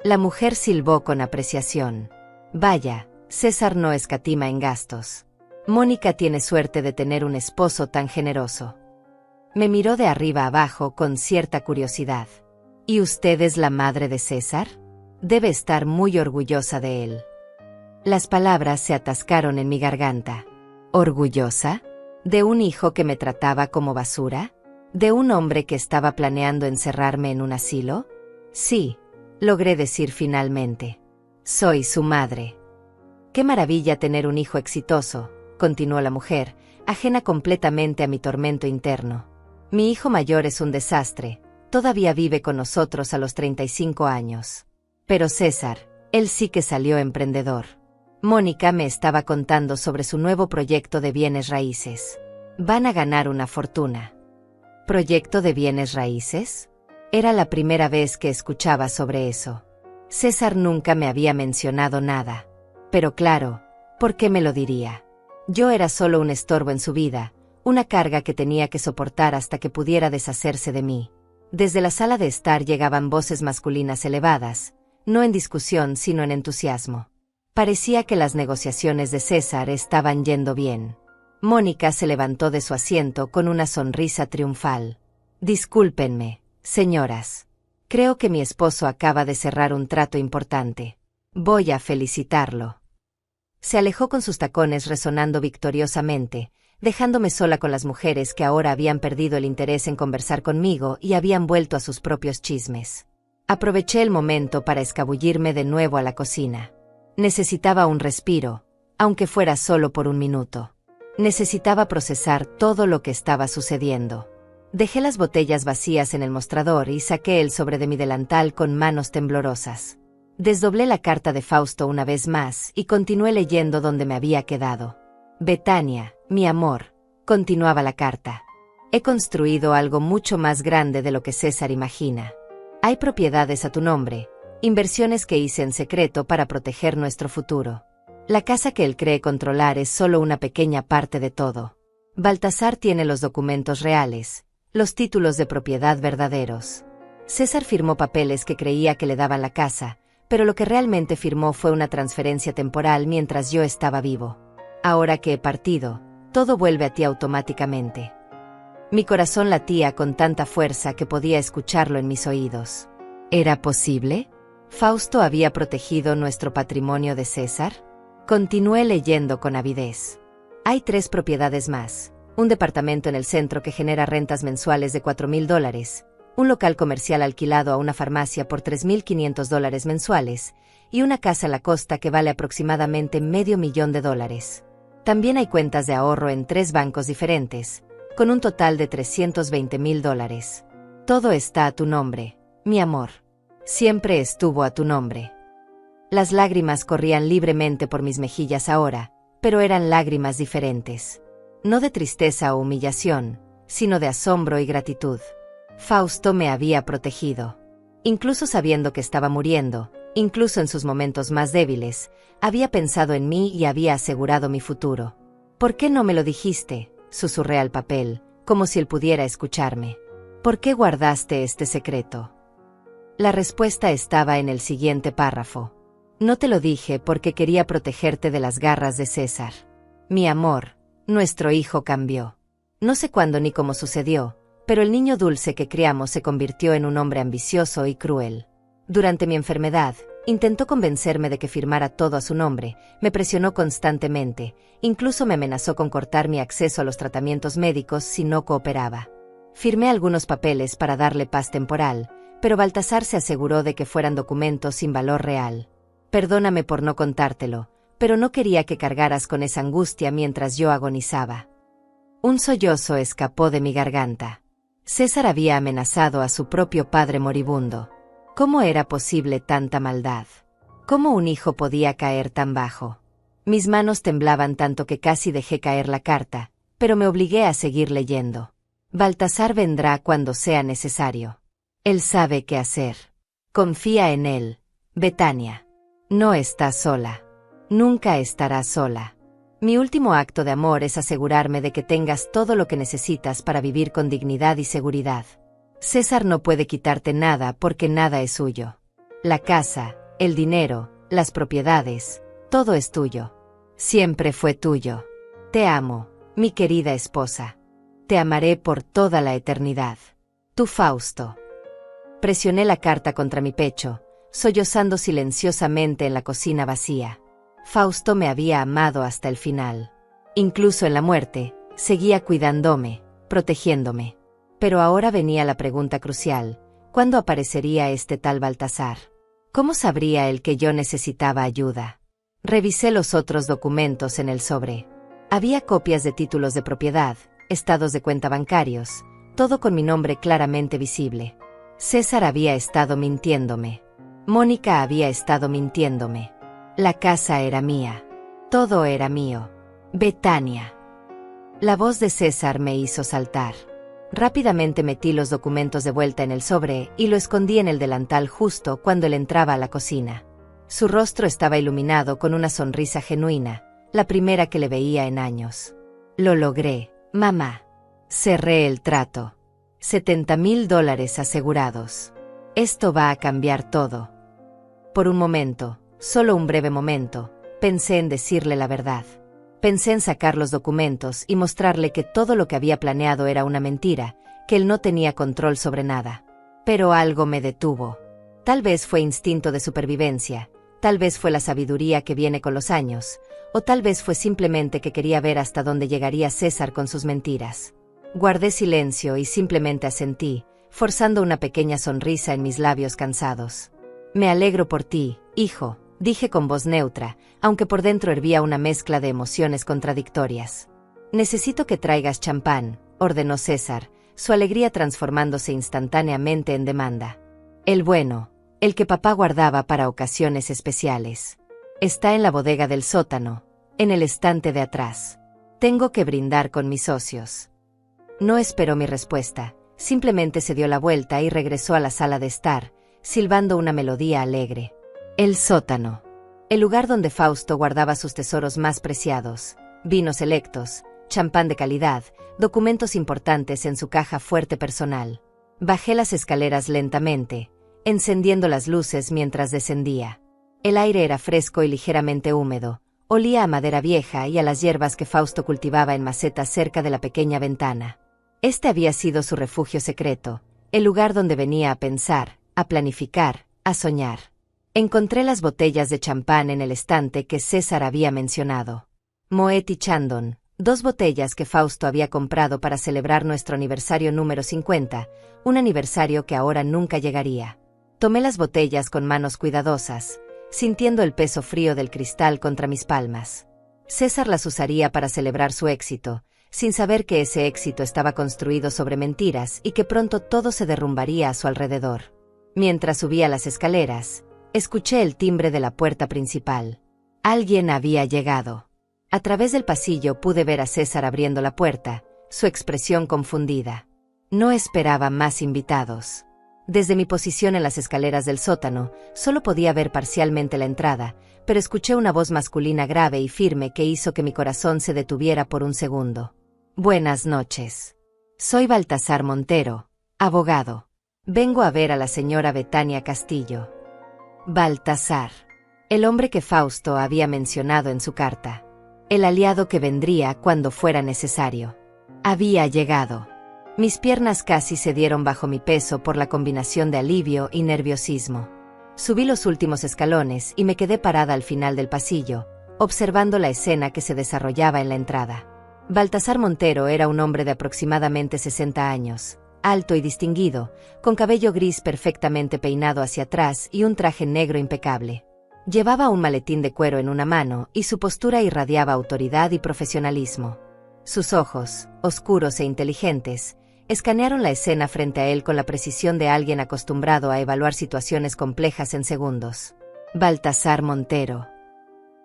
La mujer silbó con apreciación. Vaya, César no escatima en gastos. Mónica tiene suerte de tener un esposo tan generoso. Me miró de arriba abajo con cierta curiosidad. ¿Y usted es la madre de César? Debe estar muy orgullosa de él. Las palabras se atascaron en mi garganta. ¿Orgullosa? ¿De un hijo que me trataba como basura? ¿De un hombre que estaba planeando encerrarme en un asilo? Sí, logré decir finalmente. Soy su madre. Qué maravilla tener un hijo exitoso, continuó la mujer, ajena completamente a mi tormento interno. Mi hijo mayor es un desastre, todavía vive con nosotros a los 35 años. Pero César, él sí que salió emprendedor. Mónica me estaba contando sobre su nuevo proyecto de bienes raíces. Van a ganar una fortuna. ¿Proyecto de bienes raíces? Era la primera vez que escuchaba sobre eso. César nunca me había mencionado nada. Pero claro, ¿por qué me lo diría? Yo era solo un estorbo en su vida, una carga que tenía que soportar hasta que pudiera deshacerse de mí. Desde la sala de estar llegaban voces masculinas elevadas, no en discusión sino en entusiasmo. Parecía que las negociaciones de César estaban yendo bien. Mónica se levantó de su asiento con una sonrisa triunfal. Discúlpenme, señoras. Creo que mi esposo acaba de cerrar un trato importante. Voy a felicitarlo. Se alejó con sus tacones resonando victoriosamente, dejándome sola con las mujeres que ahora habían perdido el interés en conversar conmigo y habían vuelto a sus propios chismes. Aproveché el momento para escabullirme de nuevo a la cocina. Necesitaba un respiro, aunque fuera solo por un minuto. Necesitaba procesar todo lo que estaba sucediendo. Dejé las botellas vacías en el mostrador y saqué el sobre de mi delantal con manos temblorosas. Desdoblé la carta de Fausto una vez más y continué leyendo donde me había quedado. Betania, mi amor, continuaba la carta. He construido algo mucho más grande de lo que César imagina. Hay propiedades a tu nombre, inversiones que hice en secreto para proteger nuestro futuro. La casa que él cree controlar es solo una pequeña parte de todo. Baltasar tiene los documentos reales, los títulos de propiedad verdaderos. César firmó papeles que creía que le daban la casa, pero lo que realmente firmó fue una transferencia temporal mientras yo estaba vivo. Ahora que he partido, todo vuelve a ti automáticamente. Mi corazón latía con tanta fuerza que podía escucharlo en mis oídos. ¿Era posible? ¿Fausto había protegido nuestro patrimonio de César? Continué leyendo con avidez. Hay 3 propiedades más, un departamento en el centro que genera rentas mensuales de $4,000, un local comercial alquilado a una farmacia por $3,500 mensuales, y una casa en la costa que vale aproximadamente $500,000. También hay cuentas de ahorro en 3 bancos diferentes, con un total de $320,000. Todo está a tu nombre, mi amor. Siempre estuvo a tu nombre. Las lágrimas corrían libremente por mis mejillas ahora, pero eran lágrimas diferentes. No de tristeza o humillación, sino de asombro y gratitud. Fausto me había protegido. Incluso sabiendo que estaba muriendo, incluso en sus momentos más débiles, había pensado en mí y había asegurado mi futuro. ¿Por qué no me lo dijiste?, susurré al papel, como si él pudiera escucharme. ¿Por qué guardaste este secreto? La respuesta estaba en el siguiente párrafo. No te lo dije porque quería protegerte de las garras de César. Mi amor, nuestro hijo cambió. No sé cuándo ni cómo sucedió, pero el niño dulce que criamos se convirtió en un hombre ambicioso y cruel. Durante mi enfermedad, intentó convencerme de que firmara todo a su nombre, me presionó constantemente, incluso me amenazó con cortar mi acceso a los tratamientos médicos si no cooperaba. Firmé algunos papeles para darle paz temporal, pero Baltasar se aseguró de que fueran documentos sin valor real. Perdóname por no contártelo, pero no quería que cargaras con esa angustia mientras yo agonizaba. Un sollozo escapó de mi garganta. César había amenazado a su propio padre moribundo. ¿Cómo era posible tanta maldad? ¿Cómo un hijo podía caer tan bajo? Mis manos temblaban tanto que casi dejé caer la carta, pero me obligué a seguir leyendo. Baltasar vendrá cuando sea necesario. Él sabe qué hacer. Confía en él, Betania. No estás sola. Nunca estarás sola. Mi último acto de amor es asegurarme de que tengas todo lo que necesitas para vivir con dignidad y seguridad. César no puede quitarte nada porque nada es suyo. La casa, el dinero, las propiedades, todo es tuyo. Siempre fue tuyo. Te amo, mi querida esposa. Te amaré por toda la eternidad. Tu Fausto. Presioné la carta contra mi pecho, sollozando silenciosamente en la cocina vacía. Fausto me había amado hasta el final. Incluso en la muerte, seguía cuidándome, protegiéndome. Pero ahora venía la pregunta crucial: ¿cuándo aparecería este tal Baltasar? ¿Cómo sabría él que yo necesitaba ayuda? Revisé los otros documentos en el sobre. Había copias de títulos de propiedad, estados de cuenta bancarios, todo con mi nombre claramente visible. César había estado mintiéndome. Mónica había estado mintiéndome. La casa era mía. Todo era mío. Betania. La voz de César me hizo saltar. Rápidamente metí los documentos de vuelta en el sobre y lo escondí en el delantal justo cuando él entraba a la cocina. Su rostro estaba iluminado con una sonrisa genuina, la primera que le veía en años. Lo logré, mamá. Cerré el trato. $70,000 asegurados. Esto va a cambiar todo. Por un momento, solo un breve momento, pensé en decirle la verdad. Pensé en sacar los documentos y mostrarle que todo lo que había planeado era una mentira, que él no tenía control sobre nada. Pero algo me detuvo. Tal vez fue instinto de supervivencia, tal vez fue la sabiduría que viene con los años, o tal vez fue simplemente que quería ver hasta dónde llegaría César con sus mentiras. Guardé silencio y simplemente asentí, forzando una pequeña sonrisa en mis labios cansados. Me alegro por ti, hijo, dije con voz neutra, aunque por dentro hervía una mezcla de emociones contradictorias. Necesito que traigas champán, ordenó César, su alegría transformándose instantáneamente en demanda. El bueno, el que papá guardaba para ocasiones especiales. Está en la bodega del sótano, en el estante de atrás. Tengo que brindar con mis socios. No esperó mi respuesta, simplemente se dio la vuelta y regresó a la sala de estar, silbando una melodía alegre. El sótano. El lugar donde Fausto guardaba sus tesoros más preciados, vinos selectos, champán de calidad, documentos importantes en su caja fuerte personal. Bajé las escaleras lentamente, encendiendo las luces mientras descendía. El aire era fresco y ligeramente húmedo, olía a madera vieja y a las hierbas que Fausto cultivaba en macetas cerca de la pequeña ventana. Este había sido su refugio secreto, el lugar donde venía a pensar, a planificar, a soñar. Encontré las botellas de champán en el estante que César había mencionado. Moet y Chandon, 2 botellas que Fausto había comprado para celebrar nuestro aniversario número 50, un aniversario que ahora nunca llegaría. Tomé las botellas con manos cuidadosas, sintiendo el peso frío del cristal contra mis palmas. César las usaría para celebrar su éxito, sin saber que ese éxito estaba construido sobre mentiras y que pronto todo se derrumbaría a su alrededor. Mientras subía las escaleras, escuché el timbre de la puerta principal. Alguien había llegado. A través del pasillo pude ver a César abriendo la puerta, su expresión confundida. No esperaba más invitados. Desde mi posición en las escaleras del sótano, solo podía ver parcialmente la entrada, pero escuché una voz masculina grave y firme que hizo que mi corazón se detuviera por un segundo. Buenas noches. Soy Baltasar Montero, abogado. Vengo a ver a la señora Betania Castillo. Baltasar. El hombre que Fausto había mencionado en su carta. El aliado que vendría cuando fuera necesario. Había llegado. Mis piernas casi cedieron bajo mi peso por la combinación de alivio y nerviosismo. Subí los últimos escalones y me quedé parada al final del pasillo, observando la escena que se desarrollaba en la entrada. Baltasar Montero era un hombre de aproximadamente 60 años, alto y distinguido, con cabello gris perfectamente peinado hacia atrás y un traje negro impecable. Llevaba un maletín de cuero en una mano y su postura irradiaba autoridad y profesionalismo. Sus ojos, oscuros e inteligentes, escanearon la escena frente a él con la precisión de alguien acostumbrado a evaluar situaciones complejas en segundos. Baltasar Montero.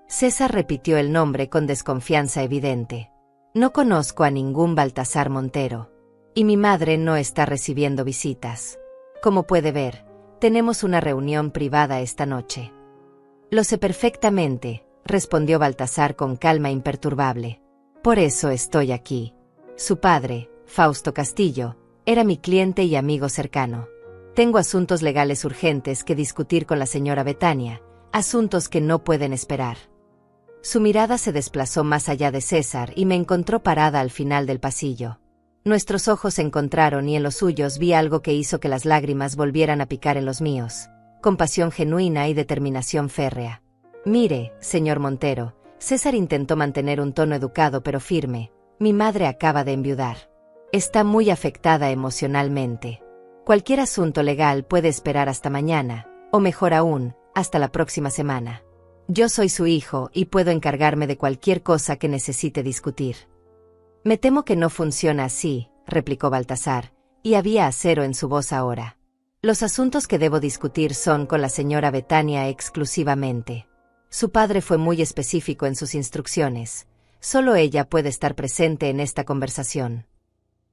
César repitió el nombre con desconfianza evidente. No conozco a ningún Baltasar Montero. Y mi madre no está recibiendo visitas. Como puede ver, tenemos una reunión privada esta noche. Lo sé perfectamente, respondió Baltasar con calma imperturbable. Por eso estoy aquí. Su padre, Fausto Castillo, era mi cliente y amigo cercano. Tengo asuntos legales urgentes que discutir con la señora Betania, asuntos que no pueden esperar. Su mirada se desplazó más allá de César y me encontró parada al final del pasillo. Nuestros ojos se encontraron y en los suyos vi algo que hizo que las lágrimas volvieran a picar en los míos. Compasión genuina y determinación férrea. Mire, señor Montero, César intentó mantener un tono educado pero firme. Mi madre acaba de enviudar. Está muy afectada emocionalmente. Cualquier asunto legal puede esperar hasta mañana, o mejor aún, hasta la próxima semana. Yo soy su hijo y puedo encargarme de cualquier cosa que necesite discutir. Me temo que no funciona así, replicó Baltasar, y había acero en su voz ahora. Los asuntos que debo discutir son con la señora Betania exclusivamente. Su padre fue muy específico en sus instrucciones. Solo ella puede estar presente en esta conversación.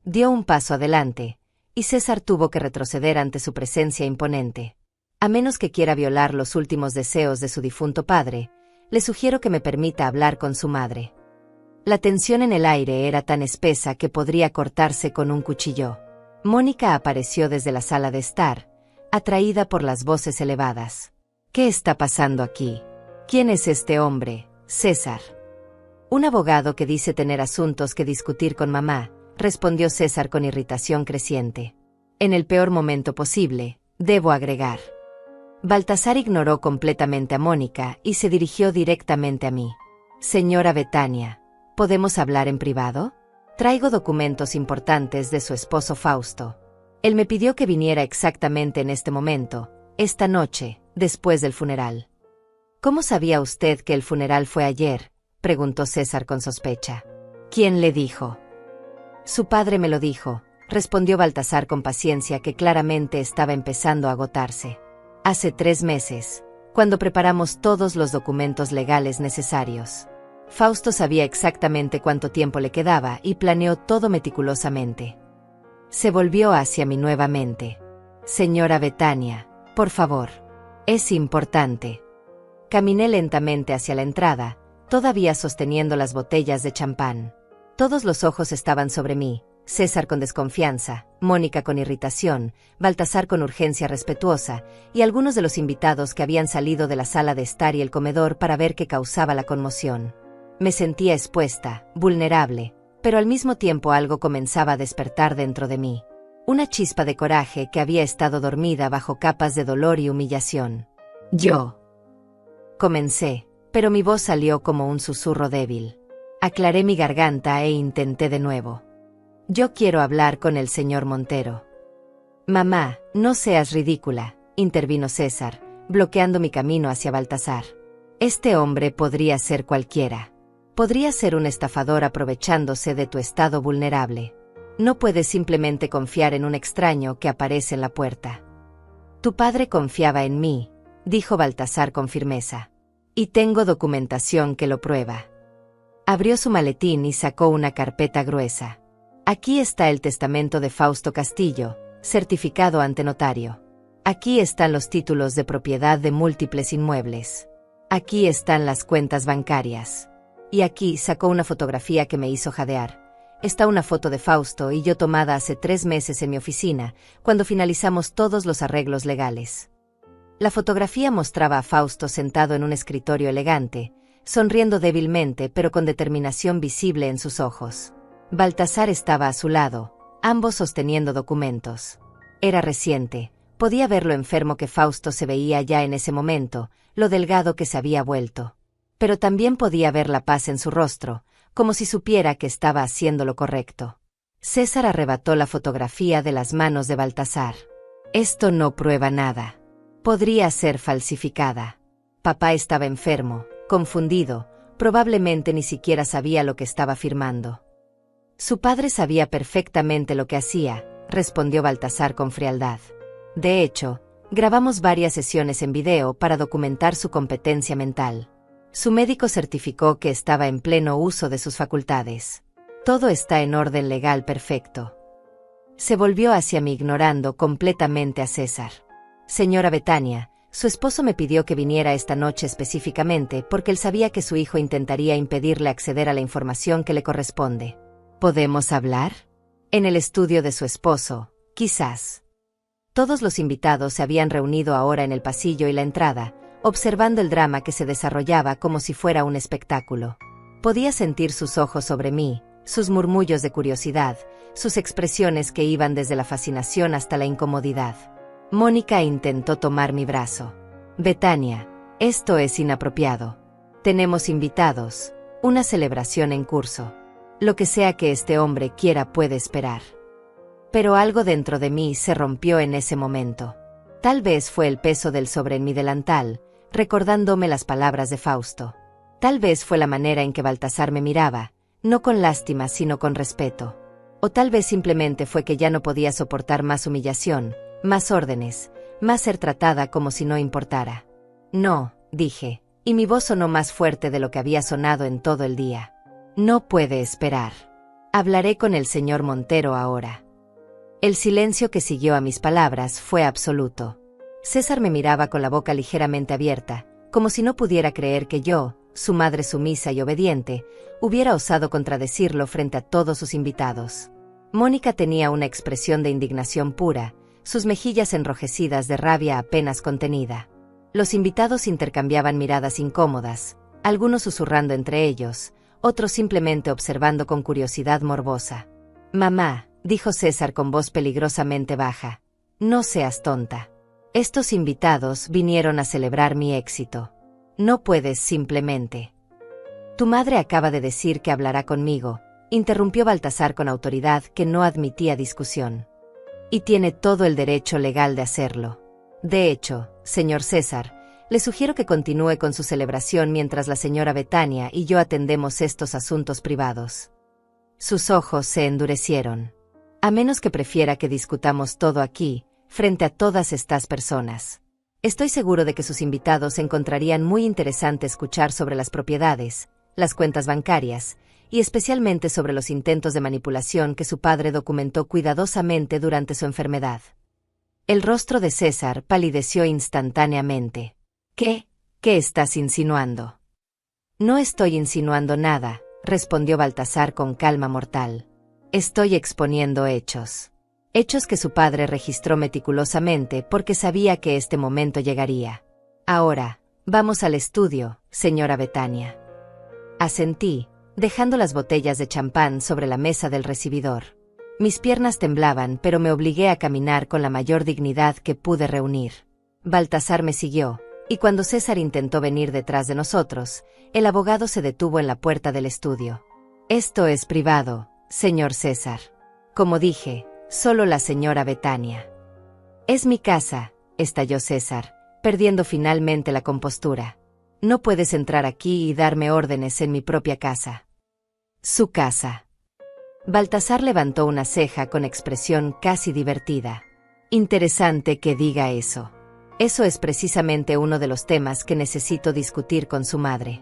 Dio un paso adelante, y César tuvo que retroceder ante su presencia imponente. A menos que quiera violar los últimos deseos de su difunto padre, le sugiero que me permita hablar con su madre. La tensión en el aire era tan espesa que podría cortarse con un cuchillo. Mónica apareció desde la sala de estar, atraída por las voces elevadas. ¿Qué está pasando aquí? ¿Quién es este hombre, César? Un abogado que dice tener asuntos que discutir con mamá, respondió César con irritación creciente. En el peor momento posible, debo agregar. Baltasar ignoró completamente a Mónica y se dirigió directamente a mí. Señora Betania, ¿podemos hablar en privado? Traigo documentos importantes de su esposo Fausto. Él me pidió que viniera exactamente en este momento, esta noche, después del funeral. ¿Cómo sabía usted que el funeral fue ayer?, preguntó César con sospecha. ¿Quién le dijo? Su padre me lo dijo, respondió Baltasar con paciencia que claramente estaba empezando a agotarse. Hace 3 meses, cuando preparamos todos los documentos legales necesarios. Fausto sabía exactamente cuánto tiempo le quedaba y planeó todo meticulosamente. Se volvió hacia mí nuevamente. Señora Betania, por favor. Es importante. Caminé lentamente hacia la entrada, todavía sosteniendo las botellas de champán. Todos los ojos estaban sobre mí, César con desconfianza, Mónica con irritación, Baltasar con urgencia respetuosa, y algunos de los invitados que habían salido de la sala de estar y el comedor para ver qué causaba la conmoción. Me sentía expuesta, vulnerable, pero al mismo tiempo algo comenzaba a despertar dentro de mí. Una chispa de coraje que había estado dormida bajo capas de dolor y humillación. Yo. Comencé, pero mi voz salió como un susurro débil. Aclaré mi garganta e intenté de nuevo. Yo quiero hablar con el señor Montero. Mamá, no seas ridícula, intervino César, bloqueando mi camino hacia Baltasar. Este hombre podría ser cualquiera. Podría ser un estafador aprovechándose de tu estado vulnerable. No puedes simplemente confiar en un extraño que aparece en la puerta. Tu padre confiaba en mí, dijo Baltasar con firmeza. Y tengo documentación que lo prueba. Abrió su maletín y sacó una carpeta gruesa. Aquí está el testamento de Fausto Castillo, certificado ante notario. Aquí están los títulos de propiedad de múltiples inmuebles. Aquí están las cuentas bancarias. Y aquí sacó una fotografía que me hizo jadear. Está una foto de Fausto y yo tomada hace 3 meses en mi oficina, cuando finalizamos todos los arreglos legales. La fotografía mostraba a Fausto sentado en un escritorio elegante, sonriendo débilmente pero con determinación visible en sus ojos. Baltasar estaba a su lado, ambos sosteniendo documentos. Era reciente, podía ver lo enfermo que Fausto se veía ya en ese momento, lo delgado que se había vuelto. Pero también podía ver la paz en su rostro, como si supiera que estaba haciendo lo correcto. César arrebató la fotografía de las manos de Baltasar. Esto no prueba nada. Podría ser falsificada. Papá estaba enfermo, confundido, probablemente ni siquiera sabía lo que estaba firmando. Su padre sabía perfectamente lo que hacía, respondió Baltasar con frialdad. De hecho, grabamos varias sesiones en video para documentar su competencia mental. Su médico certificó que estaba en pleno uso de sus facultades. Todo está en orden legal perfecto. Se volvió hacia mí ignorando completamente a César. Señora Betania, su esposo me pidió que viniera esta noche específicamente porque él sabía que su hijo intentaría impedirle acceder a la información que le corresponde. ¿Podemos hablar? En el estudio de su esposo, quizás. Todos los invitados se habían reunido ahora en el pasillo y la entrada, observando el drama que se desarrollaba como si fuera un espectáculo. Podía sentir sus ojos sobre mí, sus murmullos de curiosidad, sus expresiones que iban desde la fascinación hasta la incomodidad. Mónica intentó tomar mi brazo. Betania, esto es inapropiado. Tenemos invitados, una celebración en curso. Lo que sea que este hombre quiera puede esperar. Pero algo dentro de mí se rompió en ese momento. Tal vez fue el peso del sobre en mi delantal, recordándome las palabras de Fausto. Tal vez fue la manera en que Baltasar me miraba, no con lástima sino con respeto. O tal vez simplemente fue que ya no podía soportar más humillación, más órdenes, más ser tratada como si no importara. No, dije, y mi voz sonó más fuerte de lo que había sonado en todo el día. No puede esperar. Hablaré con el señor Montero ahora. El silencio que siguió a mis palabras fue absoluto. César me miraba con la boca ligeramente abierta, como si no pudiera creer que yo, su madre sumisa y obediente, hubiera osado contradecirlo frente a todos sus invitados. Mónica tenía una expresión de indignación pura, sus mejillas enrojecidas de rabia apenas contenida. Los invitados intercambiaban miradas incómodas, algunos susurrando entre ellos, otros simplemente observando con curiosidad morbosa. «Mamá», dijo César con voz peligrosamente baja, «no seas tonta. Estos invitados vinieron a celebrar mi éxito. No puedes simplemente». «Tu madre acaba de decir que hablará conmigo», interrumpió Baltasar con autoridad que no admitía discusión. «Y tiene todo el derecho legal de hacerlo. De hecho, señor César, le sugiero que continúe con su celebración mientras la señora Betania y yo atendemos estos asuntos privados». Sus ojos se endurecieron. «A menos que prefiera que discutamos todo aquí, frente a todas estas personas. Estoy seguro de que sus invitados encontrarían muy interesante escuchar sobre las propiedades, las cuentas bancarias, y especialmente sobre los intentos de manipulación que su padre documentó cuidadosamente durante su enfermedad». El rostro de César palideció instantáneamente. «¿Qué? ¿Qué estás insinuando?» «No estoy insinuando nada», respondió Baltasar con calma mortal. «Estoy exponiendo hechos. Hechos que su padre registró meticulosamente porque sabía que este momento llegaría. Ahora, vamos al estudio, señora Betania». Asentí, dejando las botellas de champán sobre la mesa del recibidor. Mis piernas temblaban, pero me obligué a caminar con la mayor dignidad que pude reunir. Baltasar me siguió, y cuando César intentó venir detrás de nosotros, el abogado se detuvo en la puerta del estudio. «Esto es privado, señor César. Como dije, solo la señora Betania». «Es mi casa», estalló César, perdiendo finalmente la compostura. «No puedes entrar aquí y darme órdenes en mi propia casa». «Su casa». Baltasar levantó una ceja con expresión casi divertida. «Interesante que diga eso. Eso es precisamente uno de los temas que necesito discutir con su madre».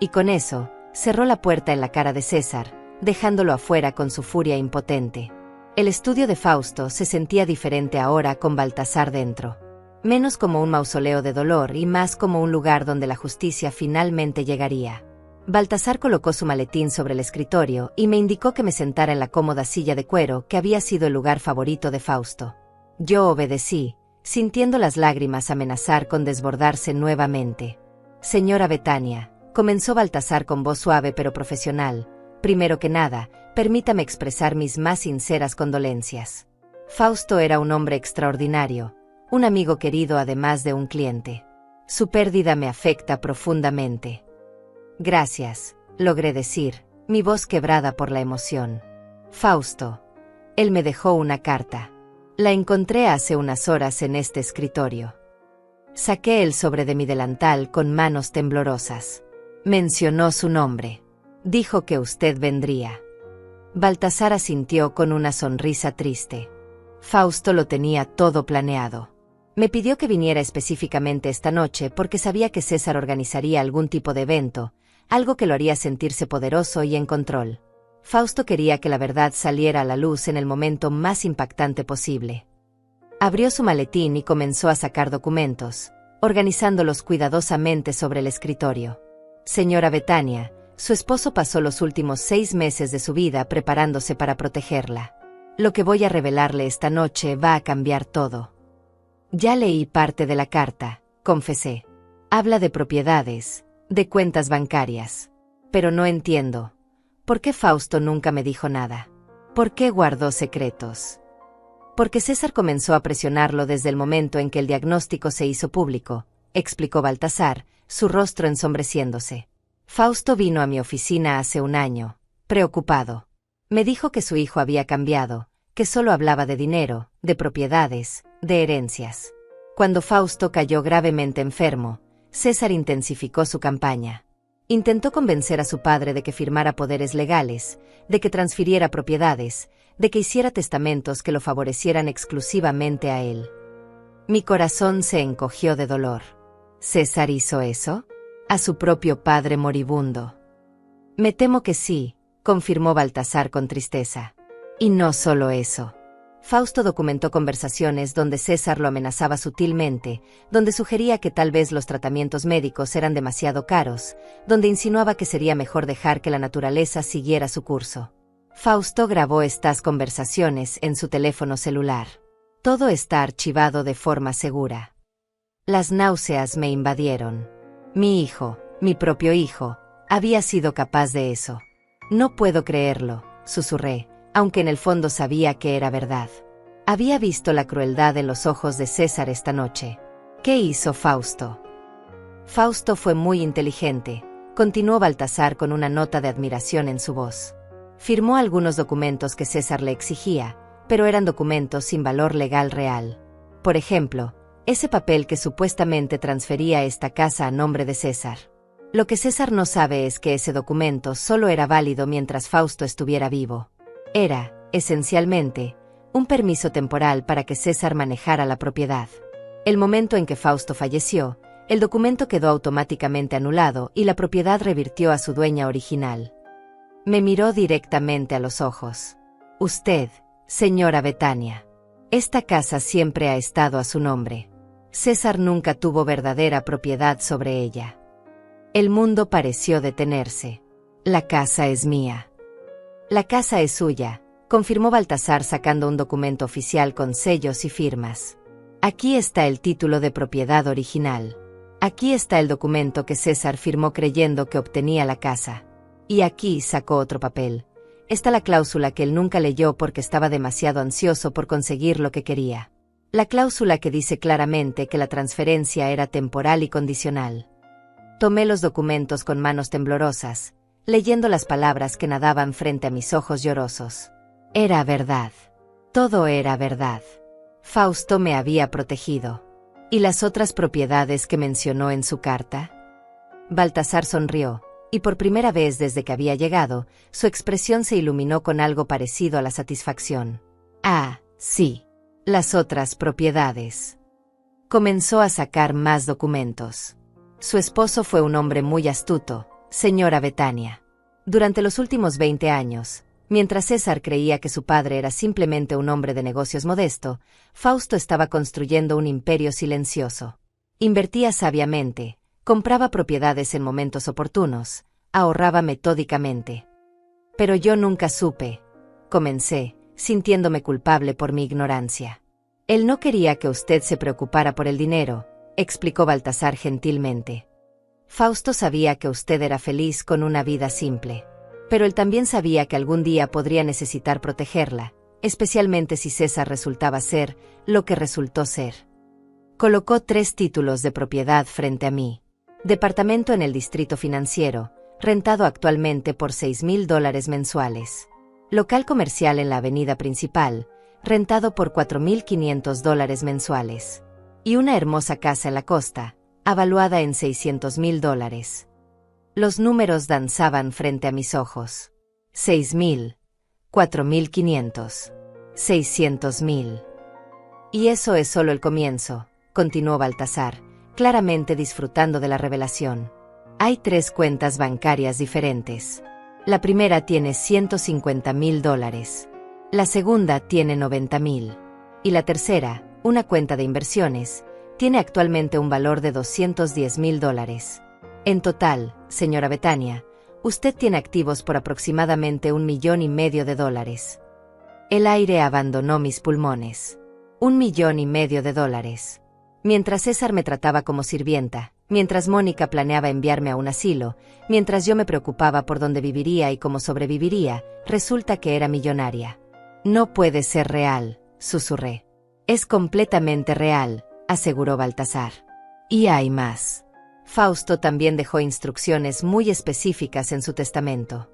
Y con eso, cerró la puerta en la cara de César, dejándolo afuera con su furia impotente. El estudio de Fausto se sentía diferente ahora con Baltasar dentro. Menos como un mausoleo de dolor y más como un lugar donde la justicia finalmente llegaría. Baltasar colocó su maletín sobre el escritorio y me indicó que me sentara en la cómoda silla de cuero que había sido el lugar favorito de Fausto. Yo obedecí, sintiendo las lágrimas amenazar con desbordarse nuevamente. «Señora Betania», comenzó Baltasar con voz suave pero profesional, «primero que nada, permítame expresar mis más sinceras condolencias. Fausto era un hombre extraordinario, un amigo querido además de un cliente. Su pérdida me afecta profundamente». «Gracias», logré decir, mi voz quebrada por la emoción. «Fausto. Él me dejó una carta. La encontré hace unas horas en este escritorio». Saqué el sobre de mi delantal con manos temblorosas. «Mencionó su nombre. Dijo que usted vendría». Baltasar asintió con una sonrisa triste. Fausto lo tenía todo planeado. Me pidió que viniera específicamente esta noche porque sabía que César organizaría algún tipo de evento, algo que lo haría sentirse poderoso y en control. Fausto quería que la verdad saliera a la luz en el momento más impactante posible. Abrió su maletín y comenzó a sacar documentos, organizándolos cuidadosamente sobre el escritorio. «Señora Betania, su esposo pasó los últimos 6 meses de su vida preparándose para protegerla. Lo que voy a revelarle esta noche va a cambiar todo». «Ya leí parte de la carta», confesé. «Habla de propiedades, de cuentas bancarias. Pero no entiendo. ¿Por qué Fausto nunca me dijo nada? ¿Por qué guardó secretos? Porque César comenzó a presionarlo desde el momento en que el diagnóstico se hizo público, explicó Baltasar, su rostro ensombreciéndose. Fausto vino a mi oficina hace un año, preocupado. Me dijo que su hijo había cambiado, que solo hablaba de dinero, de propiedades, de herencias. Cuando Fausto cayó gravemente enfermo, César intensificó su campaña. Intentó convencer a su padre de que firmara poderes legales, de que transfiriera propiedades, de que hiciera testamentos que lo favorecieran exclusivamente a él. Mi corazón se encogió de dolor. ¿César hizo eso? ¿A su propio padre moribundo? Me temo que sí, confirmó Baltasar con tristeza. Y no solo eso. Fausto documentó conversaciones donde César lo amenazaba sutilmente, donde sugería que tal vez los tratamientos médicos eran demasiado caros, donde insinuaba que sería mejor dejar que la naturaleza siguiera su curso. Fausto grabó estas conversaciones en su teléfono celular. Todo está archivado de forma segura. Las náuseas me invadieron. Mi hijo, mi propio hijo, había sido capaz de eso. No puedo creerlo, susurré, aunque en el fondo sabía que era verdad. Había visto la crueldad en los ojos de César esta noche. ¿Qué hizo Fausto? Fausto fue muy inteligente, continuó Baltasar con una nota de admiración en su voz. Firmó algunos documentos que César le exigía, pero eran documentos sin valor legal real. Por ejemplo, ese papel que supuestamente transfería esta casa a nombre de César. Lo que César no sabe es que ese documento solo era válido mientras Fausto estuviera vivo. Era, esencialmente, un permiso temporal para que César manejara la propiedad. El momento en que Fausto falleció, el documento quedó automáticamente anulado y la propiedad revirtió a su dueña original. Me miró directamente a los ojos. Usted, señora Betania. Esta casa siempre ha estado a su nombre. César nunca tuvo verdadera propiedad sobre ella. El mundo pareció detenerse. La casa es mía. La casa es suya, confirmó Baltasar sacando un documento oficial con sellos y firmas. Aquí está el título de propiedad original. Aquí está el documento que César firmó creyendo que obtenía la casa. Y aquí sacó otro papel. Está la cláusula que él nunca leyó porque estaba demasiado ansioso por conseguir lo que quería. La cláusula que dice claramente que la transferencia era temporal y condicional. Tomé los documentos con manos temblorosas, leyendo las palabras que nadaban frente a mis ojos llorosos. Era verdad. Todo era verdad. Fausto me había protegido. ¿Y las otras propiedades que mencionó en su carta? Baltasar sonrió, y por primera vez desde que había llegado, su expresión se iluminó con algo parecido a la satisfacción. Ah, sí. Las otras propiedades. Comenzó a sacar más documentos. Su esposo fue un hombre muy astuto, señora Betania. Durante los últimos 20 años, mientras César creía que su padre era simplemente un hombre de negocios modesto, Fausto estaba construyendo un imperio silencioso. Invertía sabiamente, compraba propiedades en momentos oportunos, ahorraba metódicamente. Pero yo nunca supe, comencé, sintiéndome culpable por mi ignorancia. Él no quería que usted se preocupara por el dinero, explicó Baltasar gentilmente. Fausto sabía que usted era feliz con una vida simple. Pero él también sabía que algún día podría necesitar protegerla, especialmente si César resultaba ser lo que resultó ser. Colocó 3 títulos de propiedad frente a mí. Departamento en el distrito financiero, rentado actualmente por $6,000 mensuales. Local comercial en la avenida principal, rentado por $4,500 mensuales. Y una hermosa casa en la costa, avaluada en $600,000. Los números danzaban frente a mis ojos. 6,000, 4,500, 600,000. Y eso es solo el comienzo, continuó Baltasar, claramente disfrutando de la revelación. Hay 3 cuentas bancarias diferentes. La primera tiene $150,000. La segunda tiene 90,000. Y la tercera, una cuenta de inversiones, tiene actualmente un valor de $210,000. En total, señora Betania, usted tiene activos por aproximadamente $1,500,000. El aire abandonó mis pulmones. $1,500,000. Mientras César me trataba como sirvienta, Mientras Mónica planeaba enviarme a un asilo, mientras yo me preocupaba por dónde viviría y cómo sobreviviría, resulta que era millonaria. No puede ser real, susurré. Es completamente real, aseguró Baltasar. Y hay más. Fausto también dejó instrucciones muy específicas en su testamento.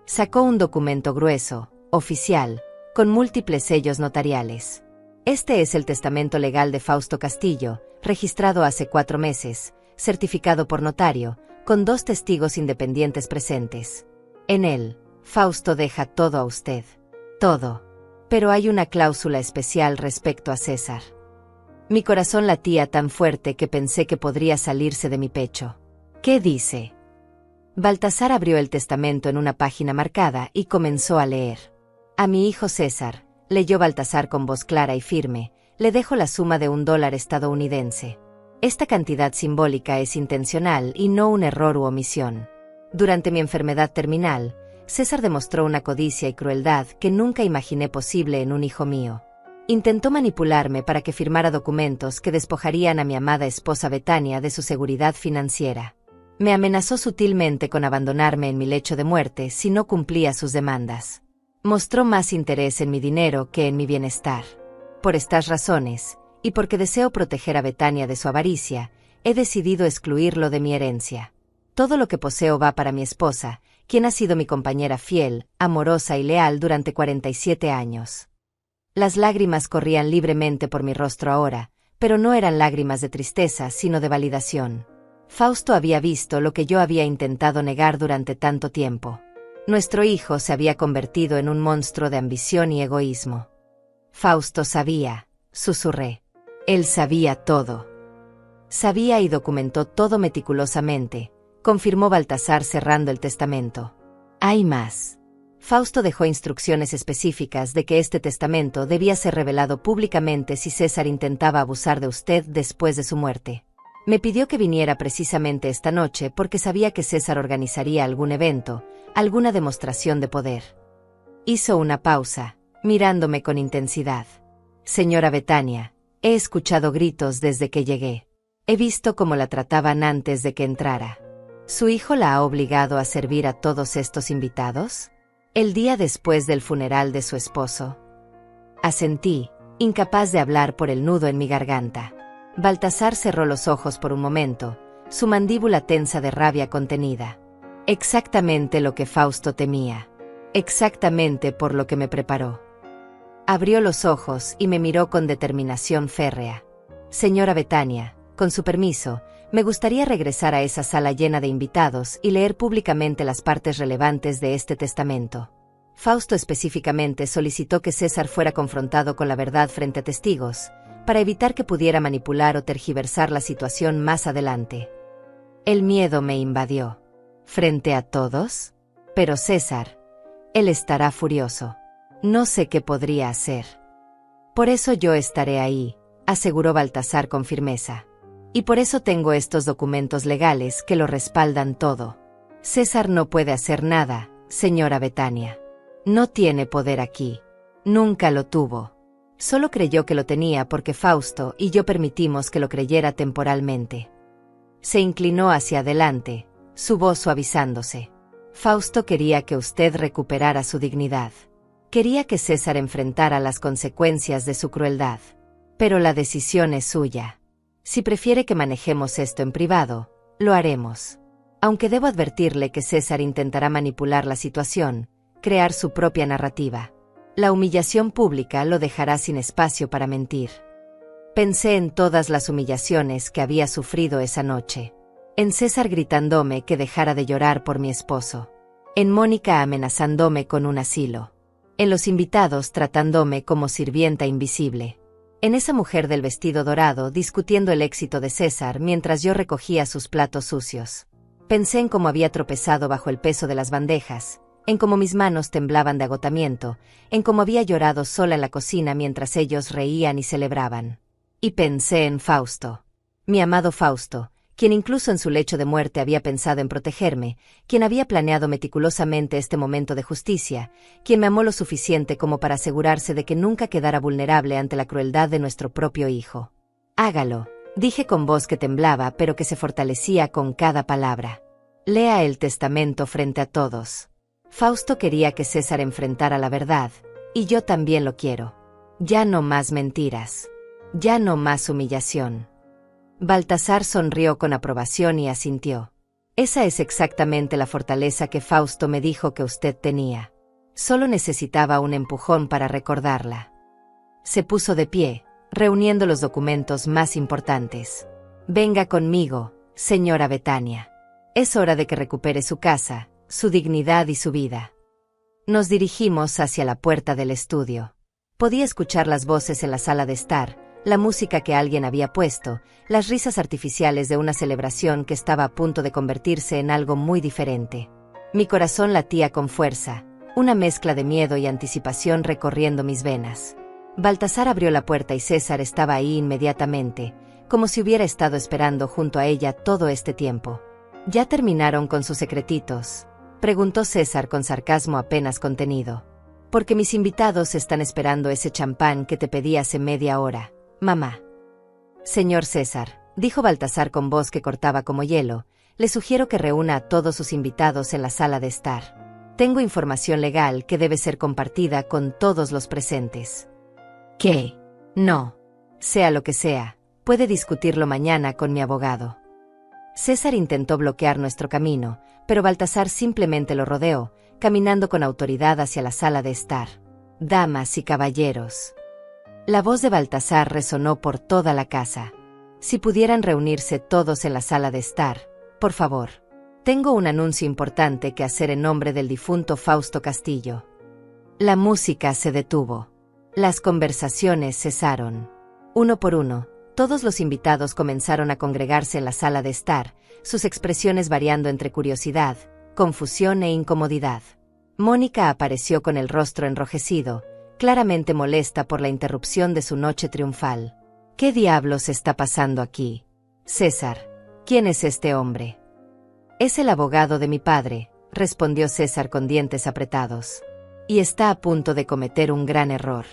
Sacó un documento grueso, oficial, con múltiples sellos notariales. Este es el testamento legal de Fausto Castillo, registrado hace 4 meses, certificado por notario, con 2 testigos independientes presentes. En él, Fausto deja todo a usted. Todo. Pero hay una cláusula especial respecto a César. Mi corazón latía tan fuerte que pensé que podría salirse de mi pecho. ¿Qué dice? Baltasar abrió el testamento en una página marcada y comenzó a leer. A mi hijo César, leyó Baltasar con voz clara y firme, le dejo la suma de $1 estadounidense. Esta cantidad simbólica es intencional y no un error u omisión. Durante mi enfermedad terminal, César demostró una codicia y crueldad que nunca imaginé posible en un hijo mío. Intentó manipularme para que firmara documentos que despojarían a mi amada esposa Betania de su seguridad financiera. Me amenazó sutilmente con abandonarme en mi lecho de muerte si no cumplía sus demandas. Mostró más interés en mi dinero que en mi bienestar. Por estas razones, y porque deseo proteger a Betania de su avaricia, he decidido excluirlo de mi herencia. Todo lo que poseo va para mi esposa, quien ha sido mi compañera fiel, amorosa y leal durante 47 años. Las lágrimas corrían libremente por mi rostro ahora, pero no eran lágrimas de tristeza, sino de validación. Fausto había visto lo que yo había intentado negar durante tanto tiempo. Nuestro hijo se había convertido en un monstruo de ambición y egoísmo. Fausto sabía, susurré. Él sabía todo. Sabía y documentó todo meticulosamente, confirmó Baltasar cerrando el testamento. Hay más. Fausto dejó instrucciones específicas de que este testamento debía ser revelado públicamente si César intentaba abusar de usted después de su muerte. Me pidió que viniera precisamente esta noche porque sabía que César organizaría algún evento, alguna demostración de poder. Hizo una pausa, mirándome con intensidad. Señora Betania, he escuchado gritos desde que llegué. He visto cómo la trataban antes de que entrara. ¿Su hijo la ha obligado a servir a todos estos invitados? El día después del funeral de su esposo. Asentí, incapaz de hablar por el nudo en mi garganta. Baltasar cerró los ojos por un momento, su mandíbula tensa de rabia contenida. Exactamente lo que Fausto temía. Exactamente por lo que me preparó. Abrió los ojos y me miró con determinación férrea. Señora Betania, con su permiso, me gustaría regresar a esa sala llena de invitados y leer públicamente las partes relevantes de este testamento. Fausto específicamente solicitó que César fuera confrontado con la verdad frente a testigos, para evitar que pudiera manipular o tergiversar la situación más adelante. El miedo me invadió. ¿Frente a todos? Pero César, él estará furioso. No sé qué podría hacer. Por eso yo estaré ahí, aseguró Baltasar con firmeza. Y por eso tengo estos documentos legales que lo respaldan todo. César no puede hacer nada, señora Betania. No tiene poder aquí. Nunca lo tuvo. Solo creyó que lo tenía porque Fausto y yo permitimos que lo creyera temporalmente. Se inclinó hacia adelante, su voz suavizándose. Fausto quería que usted recuperara su dignidad. Quería que César enfrentara las consecuencias de su crueldad. Pero la decisión es suya. Si prefiere que manejemos esto en privado, lo haremos. Aunque debo advertirle que César intentará manipular la situación, crear su propia narrativa. La humillación pública lo dejará sin espacio para mentir. Pensé en todas las humillaciones que había sufrido esa noche. En César gritándome que dejara de llorar por mi esposo. En Mónica amenazándome con un asilo. En los invitados tratándome como sirvienta invisible. En esa mujer del vestido dorado discutiendo el éxito de César mientras yo recogía sus platos sucios. Pensé en cómo había tropezado bajo el peso de las bandejas, en cómo mis manos temblaban de agotamiento, en cómo había llorado sola en la cocina mientras ellos reían y celebraban. Y pensé en Fausto. Mi amado Fausto, quien incluso en su lecho de muerte había pensado en protegerme, quien había planeado meticulosamente este momento de justicia, quien me amó lo suficiente como para asegurarse de que nunca quedara vulnerable ante la crueldad de nuestro propio hijo. Hágalo, Dije con voz que temblaba pero que se fortalecía con cada palabra. Lea el testamento frente a todos. Fausto quería que César enfrentara la verdad, y yo también lo quiero. Ya no más mentiras. Ya no más humillación. Baltasar sonrió con aprobación y asintió. Esa es exactamente la fortaleza que Fausto me dijo que usted tenía. Solo necesitaba un empujón para recordarla. Se puso de pie, reuniendo los documentos más importantes. Venga conmigo, señora Betania. Es hora de que recupere su casa, su dignidad y su vida. Nos dirigimos hacia la puerta del estudio. Podía escuchar las voces en la sala de estar, la música que alguien había puesto, las risas artificiales de una celebración que estaba a punto de convertirse en algo muy diferente. Mi corazón latía con fuerza, una mezcla de miedo y anticipación recorriendo mis venas. Baltasar abrió la puerta y César estaba ahí inmediatamente, como si hubiera estado esperando junto a ella todo este tiempo. ¿Ya terminaron con sus secretitos?, preguntó César con sarcasmo apenas contenido. Porque mis invitados están esperando ese champán que te pedí hace media hora, mamá. Señor César, dijo Baltasar con voz que cortaba como hielo, le sugiero que reúna a todos sus invitados en la sala de estar. Tengo información legal que debe ser compartida con todos los presentes. ¿Qué? No. Sea lo que sea, puede discutirlo mañana con mi abogado. César intentó bloquear nuestro camino, pero Baltasar simplemente lo rodeó, caminando con autoridad hacia la sala de estar. Damas y caballeros. La voz de Baltasar resonó por toda la casa. Si pudieran reunirse todos en la sala de estar, por favor. Tengo un anuncio importante que hacer en nombre del difunto Fausto Castillo. La música se detuvo. Las conversaciones cesaron. Uno por uno, todos los invitados comenzaron a congregarse en la sala de estar, sus expresiones variando entre curiosidad, confusión e incomodidad. Mónica apareció con el rostro enrojecido, claramente molesta por la interrupción de su noche triunfal. ¿Qué diablos está pasando aquí? César, ¿quién es este hombre? Es el abogado de mi padre, respondió César con dientes apretados. Y está a punto de cometer un gran error.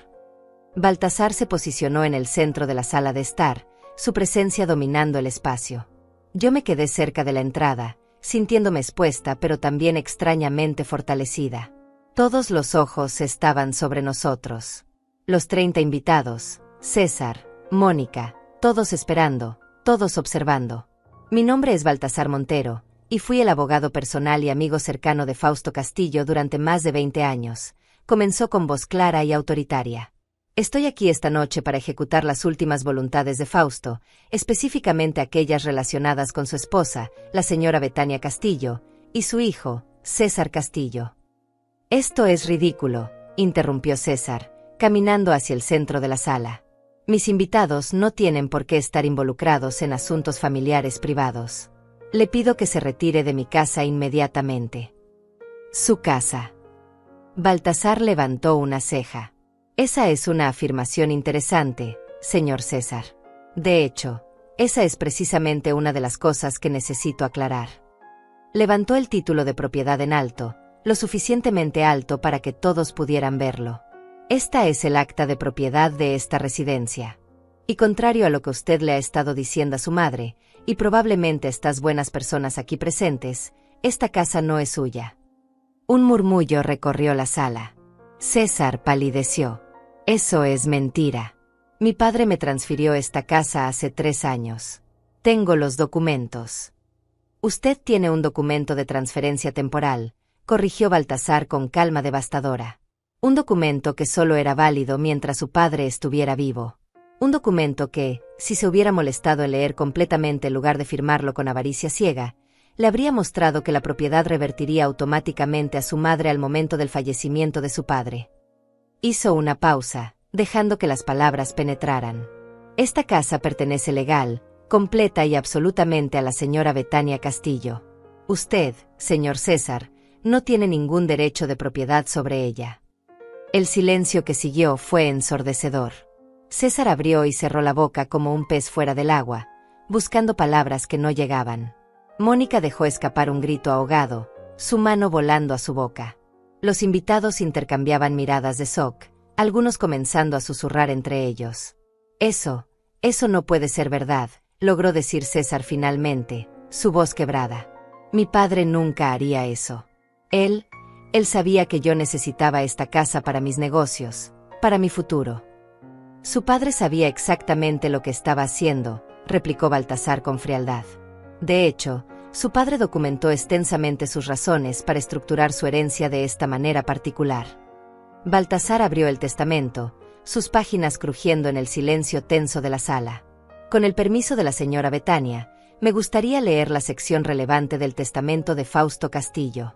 Baltasar se posicionó en el centro de la sala de estar, su presencia dominando el espacio. Yo me quedé cerca de la entrada, sintiéndome expuesta pero también extrañamente fortalecida. Todos los ojos estaban sobre nosotros. Los 30 invitados, César, Mónica, todos esperando, todos observando. Mi nombre es Baltasar Montero, y fui el abogado personal y amigo cercano de Fausto Castillo durante más de 20 años, comenzó con voz clara y autoritaria. Estoy aquí esta noche para ejecutar las últimas voluntades de Fausto, específicamente aquellas relacionadas con su esposa, la señora Betania Castillo, y su hijo, César Castillo. Esto es ridículo, interrumpió César, caminando hacia el centro de la sala. Mis invitados no tienen por qué estar involucrados en asuntos familiares privados. Le pido que se retire de mi casa inmediatamente. Su casa. Baltasar levantó una ceja. Esa es una afirmación interesante, señor César. De hecho, esa es precisamente una de las cosas que necesito aclarar. Levantó el título de propiedad en alto, lo suficientemente alto para que todos pudieran verlo. Esta es el acta de propiedad de esta residencia. Y contrario a lo que usted le ha estado diciendo a su madre, y probablemente a estas buenas personas aquí presentes, esta casa no es suya. Un murmullo recorrió la sala. César palideció. Eso es mentira. Mi padre me transfirió esta casa hace 3 años. Tengo los documentos. Usted tiene un documento de transferencia temporal, corrigió Baltasar con calma devastadora. Un documento que solo era válido mientras su padre estuviera vivo. Un documento que, si se hubiera molestado en leer completamente en lugar de firmarlo con avaricia ciega, le habría mostrado que la propiedad revertiría automáticamente a su madre al momento del fallecimiento de su padre. Hizo una pausa, dejando que las palabras penetraran. Esta casa pertenece legal, completa y absolutamente a la señora Betania Castillo. Usted, señor César, no tiene ningún derecho de propiedad sobre ella. El silencio que siguió fue ensordecedor. César abrió y cerró la boca como un pez fuera del agua, buscando palabras que no llegaban. Mónica dejó escapar un grito ahogado, su mano volando a su boca. Los invitados intercambiaban miradas de shock, algunos comenzando a susurrar entre ellos. Eso no puede ser verdad, logró decir César finalmente, su voz quebrada. Mi padre nunca haría eso. Él sabía que yo necesitaba esta casa para mis negocios, para mi futuro. Su padre sabía exactamente lo que estaba haciendo, replicó Baltasar con frialdad. De hecho, su padre documentó extensamente sus razones para estructurar su herencia de esta manera particular. Baltasar abrió el testamento, sus páginas crujiendo en el silencio tenso de la sala. Con el permiso de la señora Betania, me gustaría leer la sección relevante del testamento de Fausto Castillo.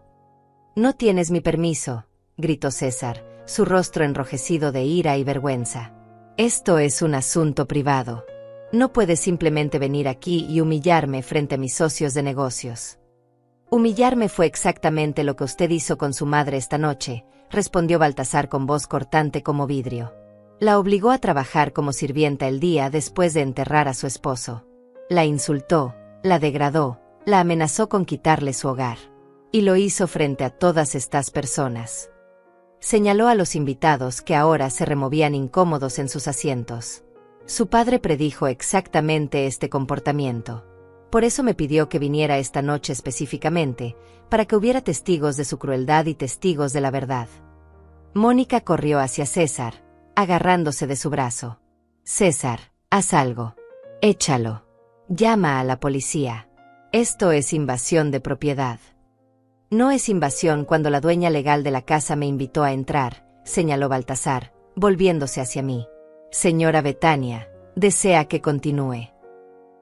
No tienes mi permiso, gritó César, su rostro enrojecido de ira y vergüenza. Esto es un asunto privado. No puedes simplemente venir aquí y humillarme frente a mis socios de negocios. Humillarme fue exactamente lo que usted hizo con su madre esta noche, respondió Baltasar con voz cortante como vidrio. La obligó a trabajar como sirvienta el día después de enterrar a su esposo. La insultó, la degradó, la amenazó con quitarle su hogar. Y lo hizo frente a todas estas personas. Señaló a los invitados que ahora se removían incómodos en sus asientos. Su padre predijo exactamente este comportamiento. Por eso me pidió que viniera esta noche específicamente, para que hubiera testigos de su crueldad y testigos de la verdad. Mónica corrió hacia César, agarrándose de su brazo. César, haz algo. Échalo. Llama a la policía. Esto es invasión de propiedad. No es invasión cuando la dueña legal de la casa me invitó a entrar, señaló Baltasar, volviéndose hacia mí. Señora Betania, desea que continúe.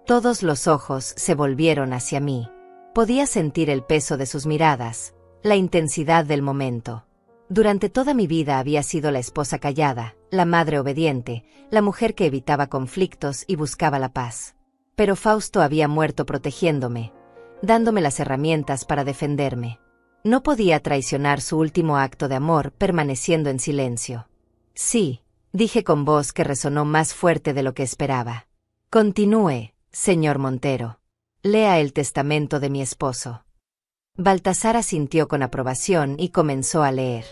Todos los ojos se volvieron hacia mí. Podía sentir el peso de sus miradas, la intensidad del momento. Durante toda mi vida había sido la esposa callada, la madre obediente, la mujer que evitaba conflictos y buscaba la paz. Pero Fausto había muerto protegiéndome, dándome las herramientas para defenderme. No podía traicionar su último acto de amor permaneciendo en silencio. Sí, dije con voz que resonó más fuerte de lo que esperaba. Continúe, señor Montero. Lea el testamento de mi esposo. Baltasar asintió con aprobación y comenzó a leer.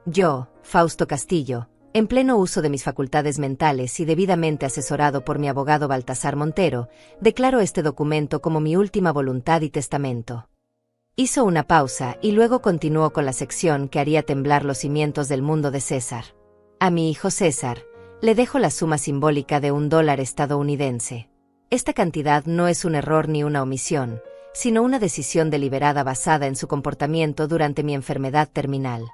Yo, Fausto Castillo, en pleno uso de mis facultades mentales y debidamente asesorado por mi abogado Baltasar Montero, declaro este documento como mi última voluntad y testamento. Hizo una pausa y luego continuó con la sección que haría temblar los cimientos del mundo de César. A mi hijo César, le dejo la suma simbólica de $1 estadounidense. Esta cantidad no es un error ni una omisión, sino una decisión deliberada basada en su comportamiento durante mi enfermedad terminal.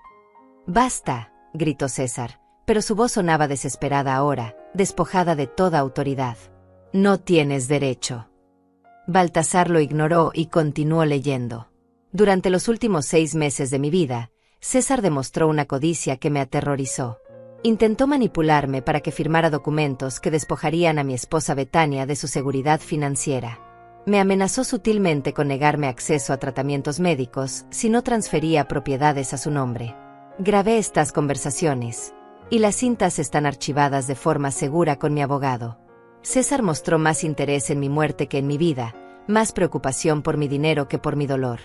«Basta», gritó César, pero su voz sonaba desesperada ahora, despojada de toda autoridad. «No tienes derecho». Baltasar lo ignoró y continuó leyendo. Durante los últimos 6 meses de mi vida, César demostró una codicia que me aterrorizó. Intentó manipularme para que firmara documentos que despojarían a mi esposa Betania de su seguridad financiera. Me amenazó sutilmente con negarme acceso a tratamientos médicos si no transfería propiedades a su nombre. Grabé estas conversaciones, y las cintas están archivadas de forma segura con mi abogado. César mostró más interés en mi muerte que en mi vida, más preocupación por mi dinero que por mi dolor.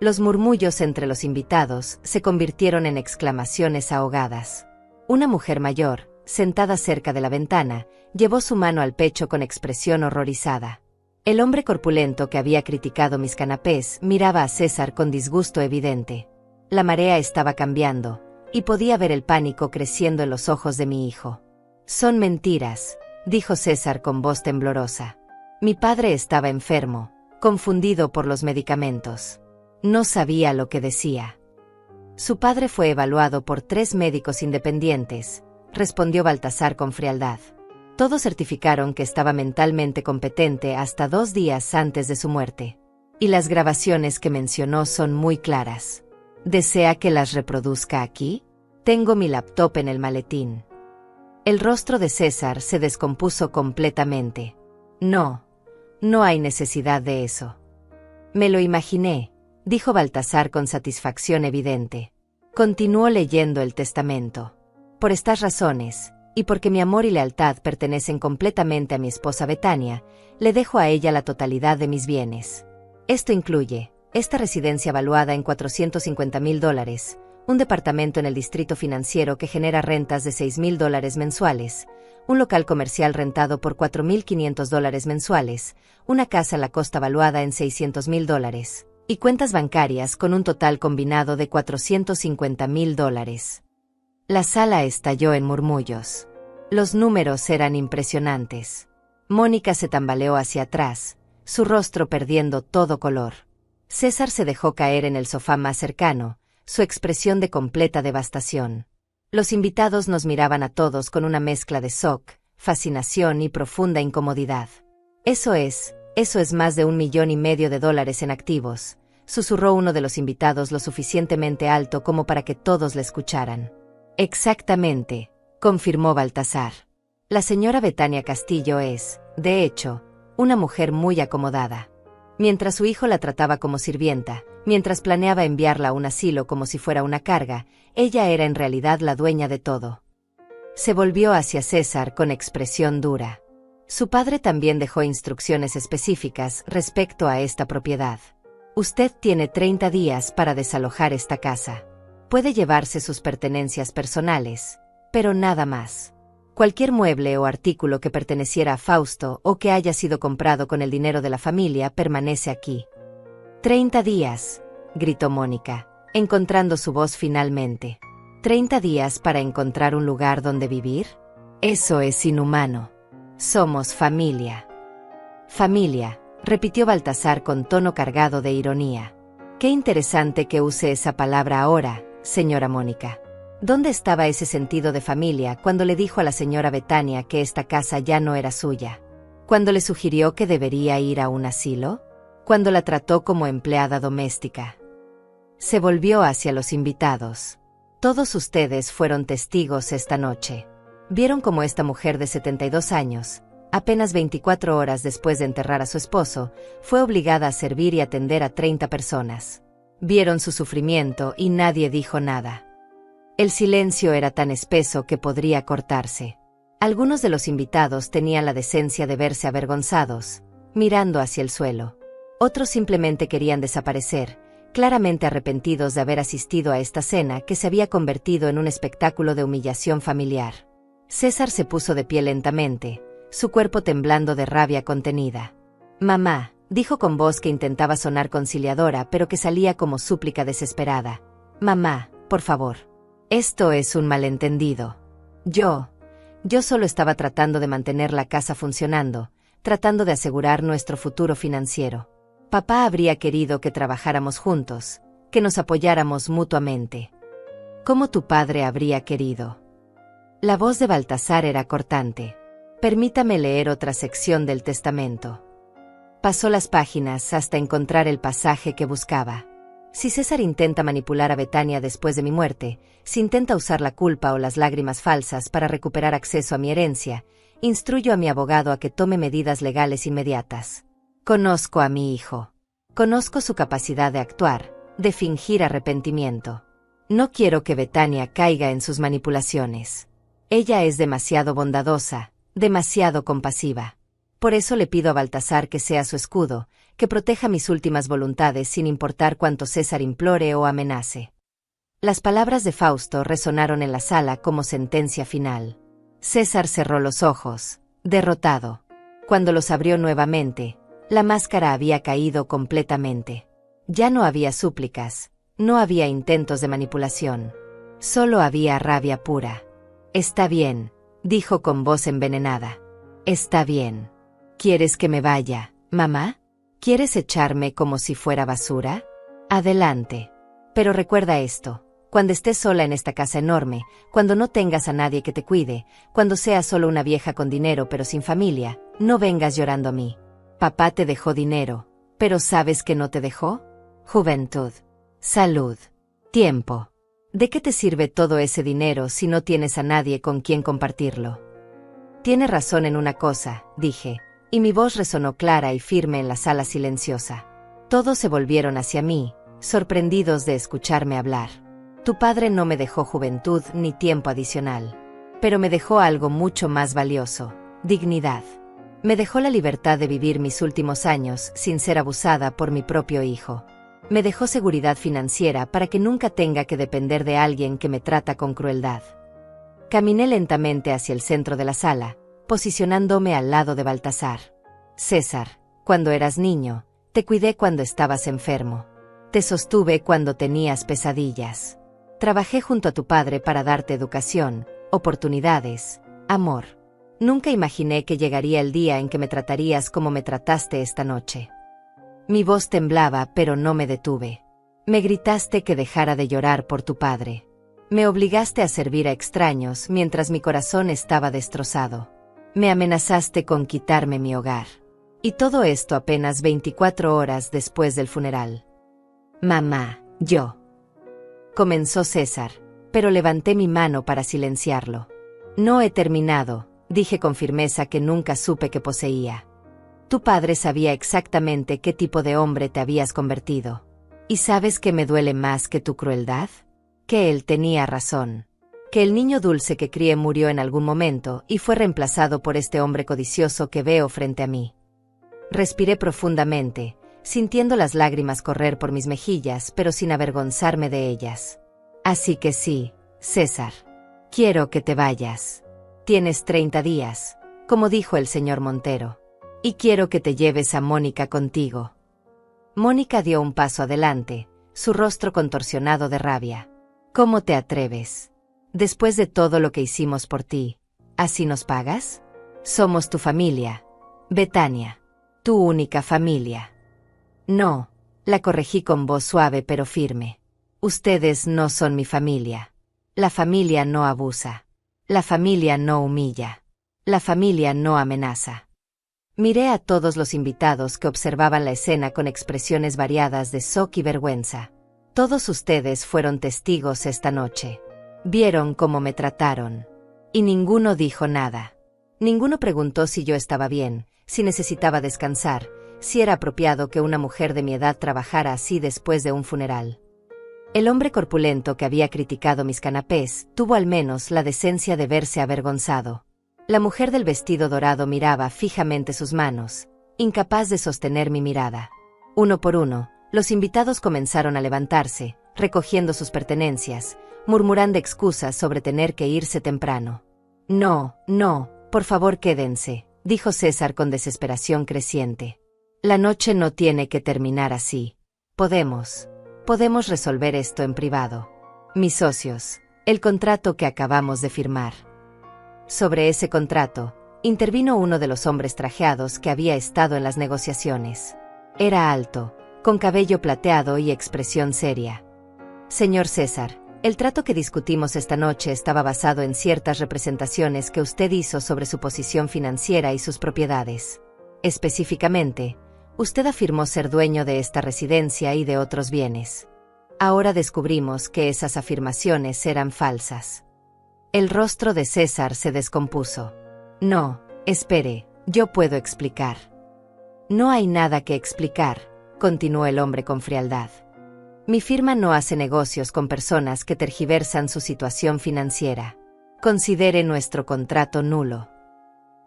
Los murmullos entre los invitados se convirtieron en exclamaciones ahogadas. Una mujer mayor, sentada cerca de la ventana, llevó su mano al pecho con expresión horrorizada. El hombre corpulento que había criticado mis canapés miraba a César con disgusto evidente. La marea estaba cambiando, y podía ver el pánico creciendo en los ojos de mi hijo. «Son mentiras», dijo César con voz temblorosa. Mi padre estaba enfermo, confundido por los medicamentos. No sabía lo que decía. Su padre fue evaluado por 3 médicos independientes, respondió Baltasar con frialdad. Todos certificaron que estaba mentalmente competente hasta 2 días antes de su muerte. Y las grabaciones que mencionó son muy claras. ¿Desea que las reproduzca aquí? Tengo mi laptop en el maletín. El rostro de César se descompuso completamente. No hay necesidad de eso. Me lo imaginé, dijo Baltasar con satisfacción evidente. Continuó leyendo el testamento. Por estas razones, y porque mi amor y lealtad pertenecen completamente a mi esposa Betania, le dejo a ella la totalidad de mis bienes. Esto incluye esta residencia valuada en $450,000, un departamento en el distrito financiero que genera rentas de $6,000 mensuales, un local comercial rentado por $4.500 mensuales, una casa en la costa valuada en $600.000, y cuentas bancarias con un total combinado de $450.000. La sala estalló en murmullos. Los números eran impresionantes. Mónica se tambaleó hacia atrás, su rostro perdiendo todo color. César se dejó caer en el sofá más cercano, su expresión de completa devastación. Los invitados nos miraban a todos con una mezcla de shock, fascinación y profunda incomodidad. Eso es más de $1,500,000 en activos, susurró uno de los invitados lo suficientemente alto como para que todos le escucharan. Exactamente, confirmó Baltasar. La señora Betania Castillo es, de hecho, una mujer muy acomodada. Mientras su hijo la trataba como sirvienta, mientras planeaba enviarla a un asilo como si fuera una carga, ella era en realidad la dueña de todo. Se volvió hacia César con expresión dura. Su padre también dejó instrucciones específicas respecto a esta propiedad. Usted tiene 30 días para desalojar esta casa. Puede llevarse sus pertenencias personales, pero nada más. Cualquier mueble o artículo que perteneciera a Fausto o que haya sido comprado con el dinero de la familia permanece aquí. 30 días, gritó Mónica, encontrando su voz finalmente. ¿30 días para encontrar un lugar donde vivir? Eso es inhumano. Somos familia. Familia, repitió Baltasar con tono cargado de ironía. Qué interesante que use esa palabra ahora, señora Mónica. ¿Dónde estaba ese sentido de familia cuando le dijo a la señora Betania que esta casa ya no era suya? ¿Cuando le sugirió que debería ir a un asilo? ¿Cuando la trató como empleada doméstica? Se volvió hacia los invitados. Todos ustedes fueron testigos esta noche. Vieron cómo esta mujer de 72 años, apenas 24 horas después de enterrar a su esposo, fue obligada a servir y atender a 30 personas. Vieron su sufrimiento y nadie dijo nada. El silencio era tan espeso que podría cortarse. Algunos de los invitados tenían la decencia de verse avergonzados, mirando hacia el suelo. Otros simplemente querían desaparecer, claramente arrepentidos de haber asistido a esta cena que se había convertido en un espectáculo de humillación familiar. César se puso de pie lentamente, su cuerpo temblando de rabia contenida. «Mamá», dijo con voz que intentaba sonar conciliadora pero que salía como súplica desesperada. «Mamá, por favor. Esto es un malentendido. Yo solo estaba tratando de mantener la casa funcionando, tratando de asegurar nuestro futuro financiero. Papá habría querido que trabajáramos juntos, que nos apoyáramos mutuamente. ¿Cómo tu padre habría querido?» La voz de Baltasar era cortante. Permítame leer otra sección del testamento. Pasó las páginas hasta encontrar el pasaje que buscaba. Si César intenta manipular a Betania después de mi muerte, si intenta usar la culpa o las lágrimas falsas para recuperar acceso a mi herencia, instruyo a mi abogado a que tome medidas legales inmediatas. Conozco a mi hijo. Conozco su capacidad de actuar, de fingir arrepentimiento. No quiero que Betania caiga en sus manipulaciones. Ella es demasiado bondadosa, demasiado compasiva. Por eso le pido a Baltasar que sea su escudo, que proteja mis últimas voluntades sin importar cuánto César implore o amenace. Las palabras de Fausto resonaron en la sala como sentencia final. César cerró los ojos, derrotado. Cuando los abrió nuevamente, la máscara había caído completamente. Ya no había súplicas, no había intentos de manipulación. Solo había rabia pura. «Está bien», dijo con voz envenenada. «Está bien. ¿Quieres que me vaya, mamá? ¿Quieres echarme como si fuera basura? Adelante. Pero recuerda esto, cuando estés sola en esta casa enorme, cuando no tengas a nadie que te cuide, cuando seas solo una vieja con dinero pero sin familia, no vengas llorando a mí. Papá te dejó dinero, pero ¿sabes qué no te dejó? Juventud, salud, tiempo. ¿De qué te sirve todo ese dinero si no tienes a nadie con quien compartirlo?» «Tiene razón en una cosa», dije, y mi voz resonó clara y firme en la sala silenciosa. Todos se volvieron hacia mí, sorprendidos de escucharme hablar. «Tu padre no me dejó juventud ni tiempo adicional, pero me dejó algo mucho más valioso, dignidad. Me dejó la libertad de vivir mis últimos años sin ser abusada por mi propio hijo. Me dejó seguridad financiera para que nunca tenga que depender de alguien que me trata con crueldad. Caminé lentamente hacia el centro de la sala, posicionándome al lado de Baltasar. César, cuando eras niño, te cuidé cuando estabas enfermo. Te sostuve cuando tenías pesadillas. Trabajé junto a tu padre para darte educación, oportunidades, amor. Nunca imaginé que llegaría el día en que me tratarías como me trataste esta noche. Mi voz temblaba, pero no me detuve. Me gritaste que dejara de llorar por tu padre. Me obligaste a servir a extraños mientras mi corazón estaba destrozado. Me amenazaste con quitarme mi hogar. Y todo esto apenas 24 horas después del funeral. Mamá, yo. Comenzó César, pero levanté mi mano para silenciarlo. No he terminado, dije con firmeza que nunca supe que poseía. Tu padre sabía exactamente qué tipo de hombre te habías convertido. ¿Y sabes qué me duele más que tu crueldad? Que él tenía razón. Que el niño dulce que crié murió en algún momento y fue reemplazado por este hombre codicioso que veo frente a mí. Respiré profundamente, sintiendo las lágrimas correr por mis mejillas, pero sin avergonzarme de ellas. Así que sí, César. Quiero que te vayas. Tienes 30 días, como dijo el señor Montero. Y quiero que te lleves a Mónica contigo. Mónica dio un paso adelante, su rostro contorsionado de rabia. ¿Cómo te atreves? Después de todo lo que hicimos por ti, ¿así nos pagas? Somos tu familia, Betania. Tu única familia. No, la corregí con voz suave pero firme. Ustedes no son mi familia. La familia no abusa. La familia no humilla. La familia no amenaza. Miré a todos los invitados que observaban la escena con expresiones variadas de shock y vergüenza. Todos ustedes fueron testigos esta noche. Vieron cómo me trataron. Y ninguno dijo nada. Ninguno preguntó si yo estaba bien, si necesitaba descansar, si era apropiado que una mujer de mi edad trabajara así después de un funeral. El hombre corpulento que había criticado mis canapés tuvo al menos la decencia de verse avergonzado. La mujer del vestido dorado miraba fijamente sus manos, incapaz de sostener mi mirada. Uno por uno, los invitados comenzaron a levantarse, recogiendo sus pertenencias, murmurando excusas sobre tener que irse temprano. No, por favor quédense, dijo César con desesperación creciente. La noche no tiene que terminar así. Podemos resolver esto en privado. Mis socios, el contrato que acabamos de firmar. Sobre ese contrato, intervino uno de los hombres trajeados que había estado en las negociaciones. Era alto, con cabello plateado y expresión seria. Señor César, el trato que discutimos esta noche estaba basado en ciertas representaciones que usted hizo sobre su posición financiera y sus propiedades. Específicamente, usted afirmó ser dueño de esta residencia y de otros bienes. Ahora descubrimos que esas afirmaciones eran falsas. El rostro de César se descompuso. No, espere, yo puedo explicar. No hay nada que explicar, continuó el hombre con frialdad. Mi firma no hace negocios con personas que tergiversan su situación financiera. Considere nuestro contrato nulo.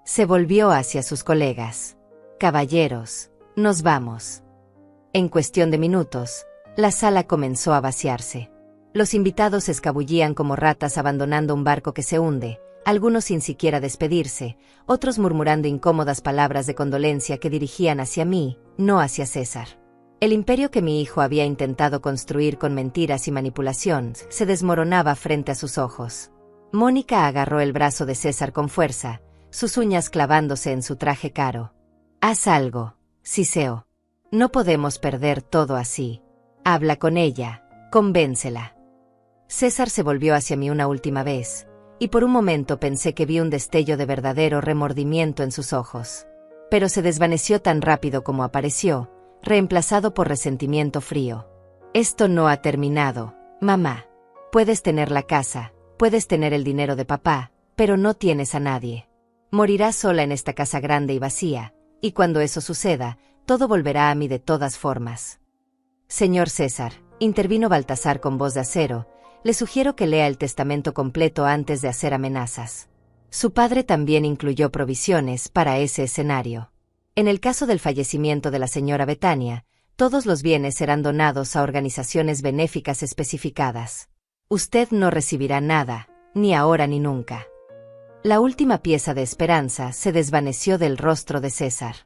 Se volvió hacia sus colegas. Caballeros, nos vamos. En cuestión de minutos, la sala comenzó a vaciarse. Los invitados se escabullían como ratas abandonando un barco que se hunde, algunos sin siquiera despedirse, otros murmurando incómodas palabras de condolencia que dirigían hacia mí, no hacia César. El imperio que mi hijo había intentado construir con mentiras y manipulación se desmoronaba frente a sus ojos. Mónica agarró el brazo de César con fuerza, sus uñas clavándose en su traje caro. Haz algo, Ciseo. No podemos perder todo así. Habla con ella, convéncela. César se volvió hacia mí una última vez, y por un momento pensé que vi un destello de verdadero remordimiento en sus ojos. Pero se desvaneció tan rápido como apareció, reemplazado por resentimiento frío. Esto no ha terminado, mamá. Puedes tener la casa, puedes tener el dinero de papá, pero no tienes a nadie. Morirás sola en esta casa grande y vacía, y cuando eso suceda, todo volverá a mí de todas formas. Señor César, intervino Baltasar con voz de acero, le sugiero que lea el testamento completo antes de hacer amenazas. Su padre también incluyó provisiones para ese escenario. En el caso del fallecimiento de la señora Betania, todos los bienes serán donados a organizaciones benéficas especificadas. Usted no recibirá nada, ni ahora ni nunca. La última pieza de esperanza se desvaneció del rostro de César.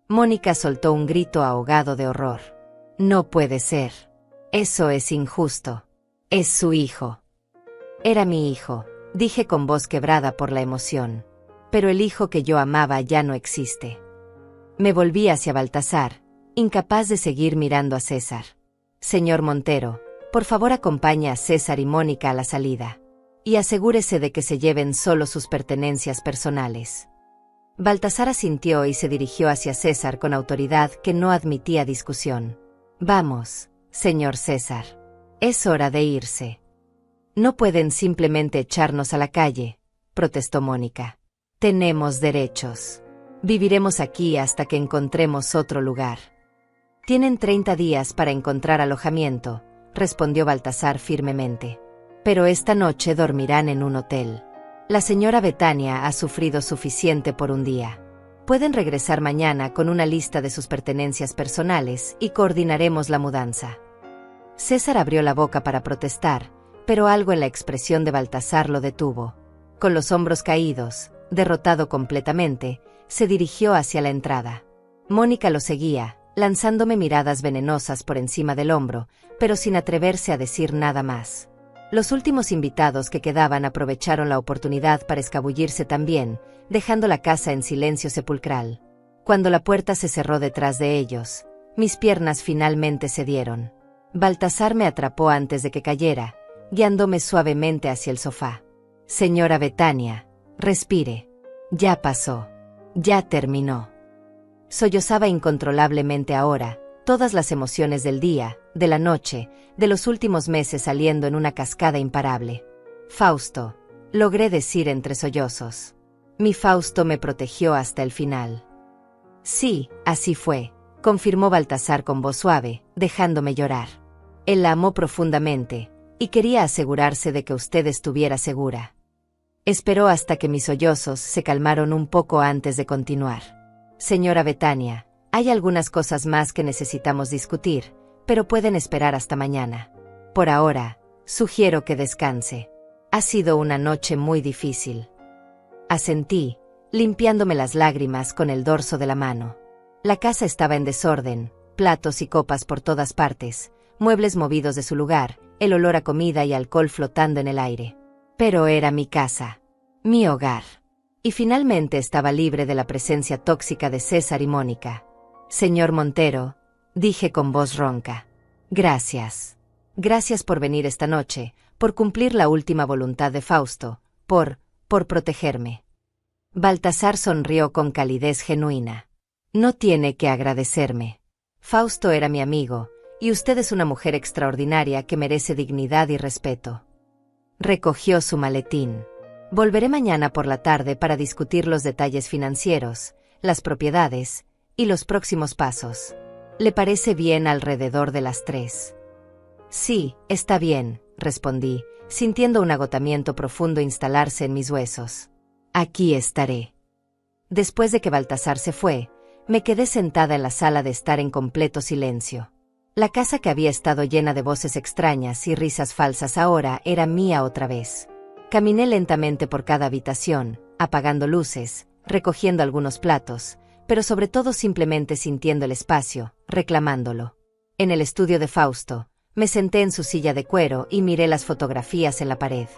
Mónica soltó un grito ahogado de horror. No puede ser. Eso es injusto. Es su hijo. Era mi hijo, dije con voz quebrada por la emoción. Pero el hijo que yo amaba ya no existe. Me volví hacia Baltasar, incapaz de seguir mirando a César. Señor Montero, por favor acompañe a César y Mónica a la salida. Y asegúrese de que se lleven solo sus pertenencias personales. Baltasar asintió y se dirigió hacia César con autoridad que no admitía discusión. Vamos, señor César. Es hora de irse. No pueden simplemente echarnos a la calle, protestó Mónica. Tenemos derechos. Viviremos aquí hasta que encontremos otro lugar. Tienen 30 días para encontrar alojamiento, respondió Baltasar firmemente. Pero esta noche dormirán en un hotel. La señora Betania ha sufrido suficiente por un día. Pueden regresar mañana con una lista de sus pertenencias personales y coordinaremos la mudanza. César abrió la boca para protestar, pero algo en la expresión de Baltasar lo detuvo. Con los hombros caídos, derrotado completamente, se dirigió hacia la entrada. Mónica lo seguía, lanzándome miradas venenosas por encima del hombro, pero sin atreverse a decir nada más. Los últimos invitados que quedaban aprovecharon la oportunidad para escabullirse también, dejando la casa en silencio sepulcral. Cuando la puerta se cerró detrás de ellos, mis piernas finalmente cedieron. Baltasar me atrapó antes de que cayera, guiándome suavemente hacia el sofá. Señora Betania, respire. Ya pasó. Ya terminó. Sollozaba incontrolablemente ahora, todas las emociones del día, de la noche, de los últimos meses saliendo en una cascada imparable. Fausto, logré decir entre sollozos. Mi Fausto me protegió hasta el final. Sí, así fue, confirmó Baltasar con voz suave, dejándome llorar. Él la amó profundamente, y quería asegurarse de que usted estuviera segura. Esperó hasta que mis sollozos se calmaron un poco antes de continuar. Señora Betania, hay algunas cosas más que necesitamos discutir, pero pueden esperar hasta mañana. Por ahora, sugiero que descanse. Ha sido una noche muy difícil. Asentí, limpiándome las lágrimas con el dorso de la mano. La casa estaba en desorden, platos y copas por todas partes, muebles movidos de su lugar, el olor a comida y alcohol flotando en el aire. Pero era mi casa, mi hogar. Y finalmente estaba libre de la presencia tóxica de César y Mónica. Señor Montero, dije con voz ronca. Gracias. Gracias por venir esta noche, por cumplir la última voluntad de Fausto, por protegerme. Baltasar sonrió con calidez genuina. No tiene que agradecerme. Fausto era mi amigo, y usted es una mujer extraordinaria que merece dignidad y respeto. Recogió su maletín. Volveré mañana por la tarde para discutir los detalles financieros, las propiedades y los próximos pasos. ¿Le parece bien alrededor de las 3? Sí, está bien, respondí, sintiendo un agotamiento profundo instalarse en mis huesos. Aquí estaré. Después de que Baltasar se fue, me quedé sentada en la sala de estar en completo silencio. La casa que había estado llena de voces extrañas y risas falsas ahora era mía otra vez. Caminé lentamente por cada habitación, apagando luces, recogiendo algunos platos, pero sobre todo simplemente sintiendo el espacio, reclamándolo. En el estudio de Fausto, me senté en su silla de cuero y miré las fotografías en la pared.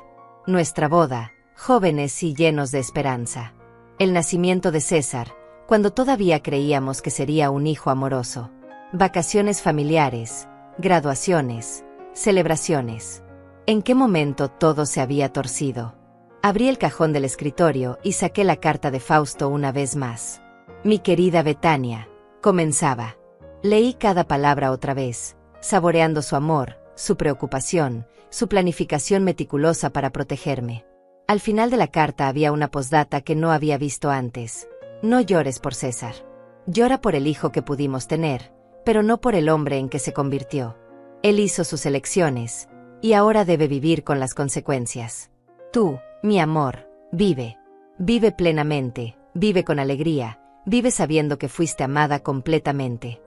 Nuestra boda, jóvenes y llenos de esperanza. El nacimiento de César, cuando todavía creíamos que sería un hijo amoroso. Vacaciones familiares, graduaciones, celebraciones. ¿En qué momento todo se había torcido? Abrí el cajón del escritorio y saqué la carta de Fausto una vez más. Mi querida Betania, comenzaba. Leí cada palabra otra vez, saboreando su amor, su preocupación, su planificación meticulosa para protegerme. Al final de la carta había una postdata que no había visto antes. No llores por César. Llora por el hijo que pudimos tener, pero no por el hombre en que se convirtió. Él hizo sus elecciones, y ahora debe vivir con las consecuencias. Tú, mi amor, vive. Vive plenamente, vive con alegría, vive sabiendo que fuiste amada completamente.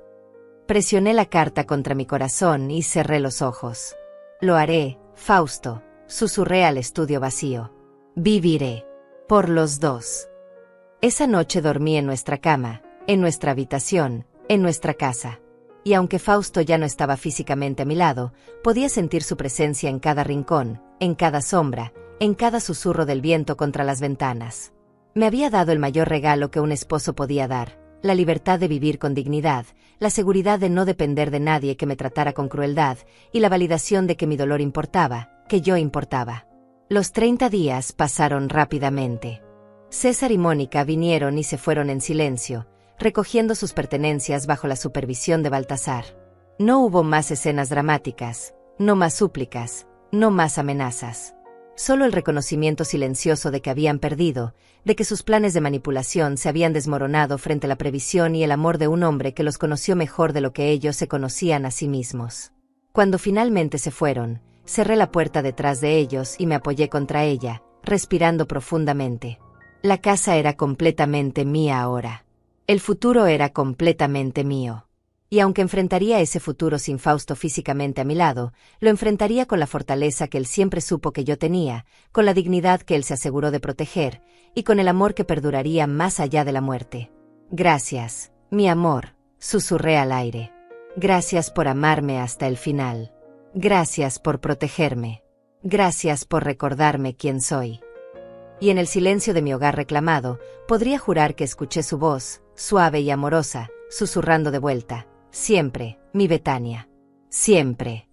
Presioné la carta contra mi corazón y cerré los ojos. Lo haré, Fausto, susurré al estudio vacío. Viviré. Por los dos. Esa noche dormí en nuestra cama, en nuestra habitación, en nuestra casa. Y aunque Fausto ya no estaba físicamente a mi lado, podía sentir su presencia en cada rincón, en cada sombra, en cada susurro del viento contra las ventanas. Me había dado el mayor regalo que un esposo podía dar, la libertad de vivir con dignidad, la seguridad de no depender de nadie que me tratara con crueldad, y la validación de que mi dolor importaba, que yo importaba. Los 30 días pasaron rápidamente. César y Mónica vinieron y se fueron en silencio, recogiendo sus pertenencias bajo la supervisión de Baltasar. No hubo más escenas dramáticas, no más súplicas, no más amenazas. Solo el reconocimiento silencioso de que habían perdido, de que sus planes de manipulación se habían desmoronado frente a la previsión y el amor de un hombre que los conoció mejor de lo que ellos se conocían a sí mismos. Cuando finalmente se fueron, cerré la puerta detrás de ellos y me apoyé contra ella, respirando profundamente. La casa era completamente mía ahora. El futuro era completamente mío. Y aunque enfrentaría ese futuro sin Fausto físicamente a mi lado, lo enfrentaría con la fortaleza que él siempre supo que yo tenía, con la dignidad que él se aseguró de proteger, y con el amor que perduraría más allá de la muerte. Gracias, mi amor, susurré al aire. Gracias por amarme hasta el final. Gracias por protegerme. Gracias por recordarme quién soy. Y en el silencio de mi hogar reclamado, podría jurar que escuché su voz, suave y amorosa, susurrando de vuelta. Siempre, mi Betania. Siempre.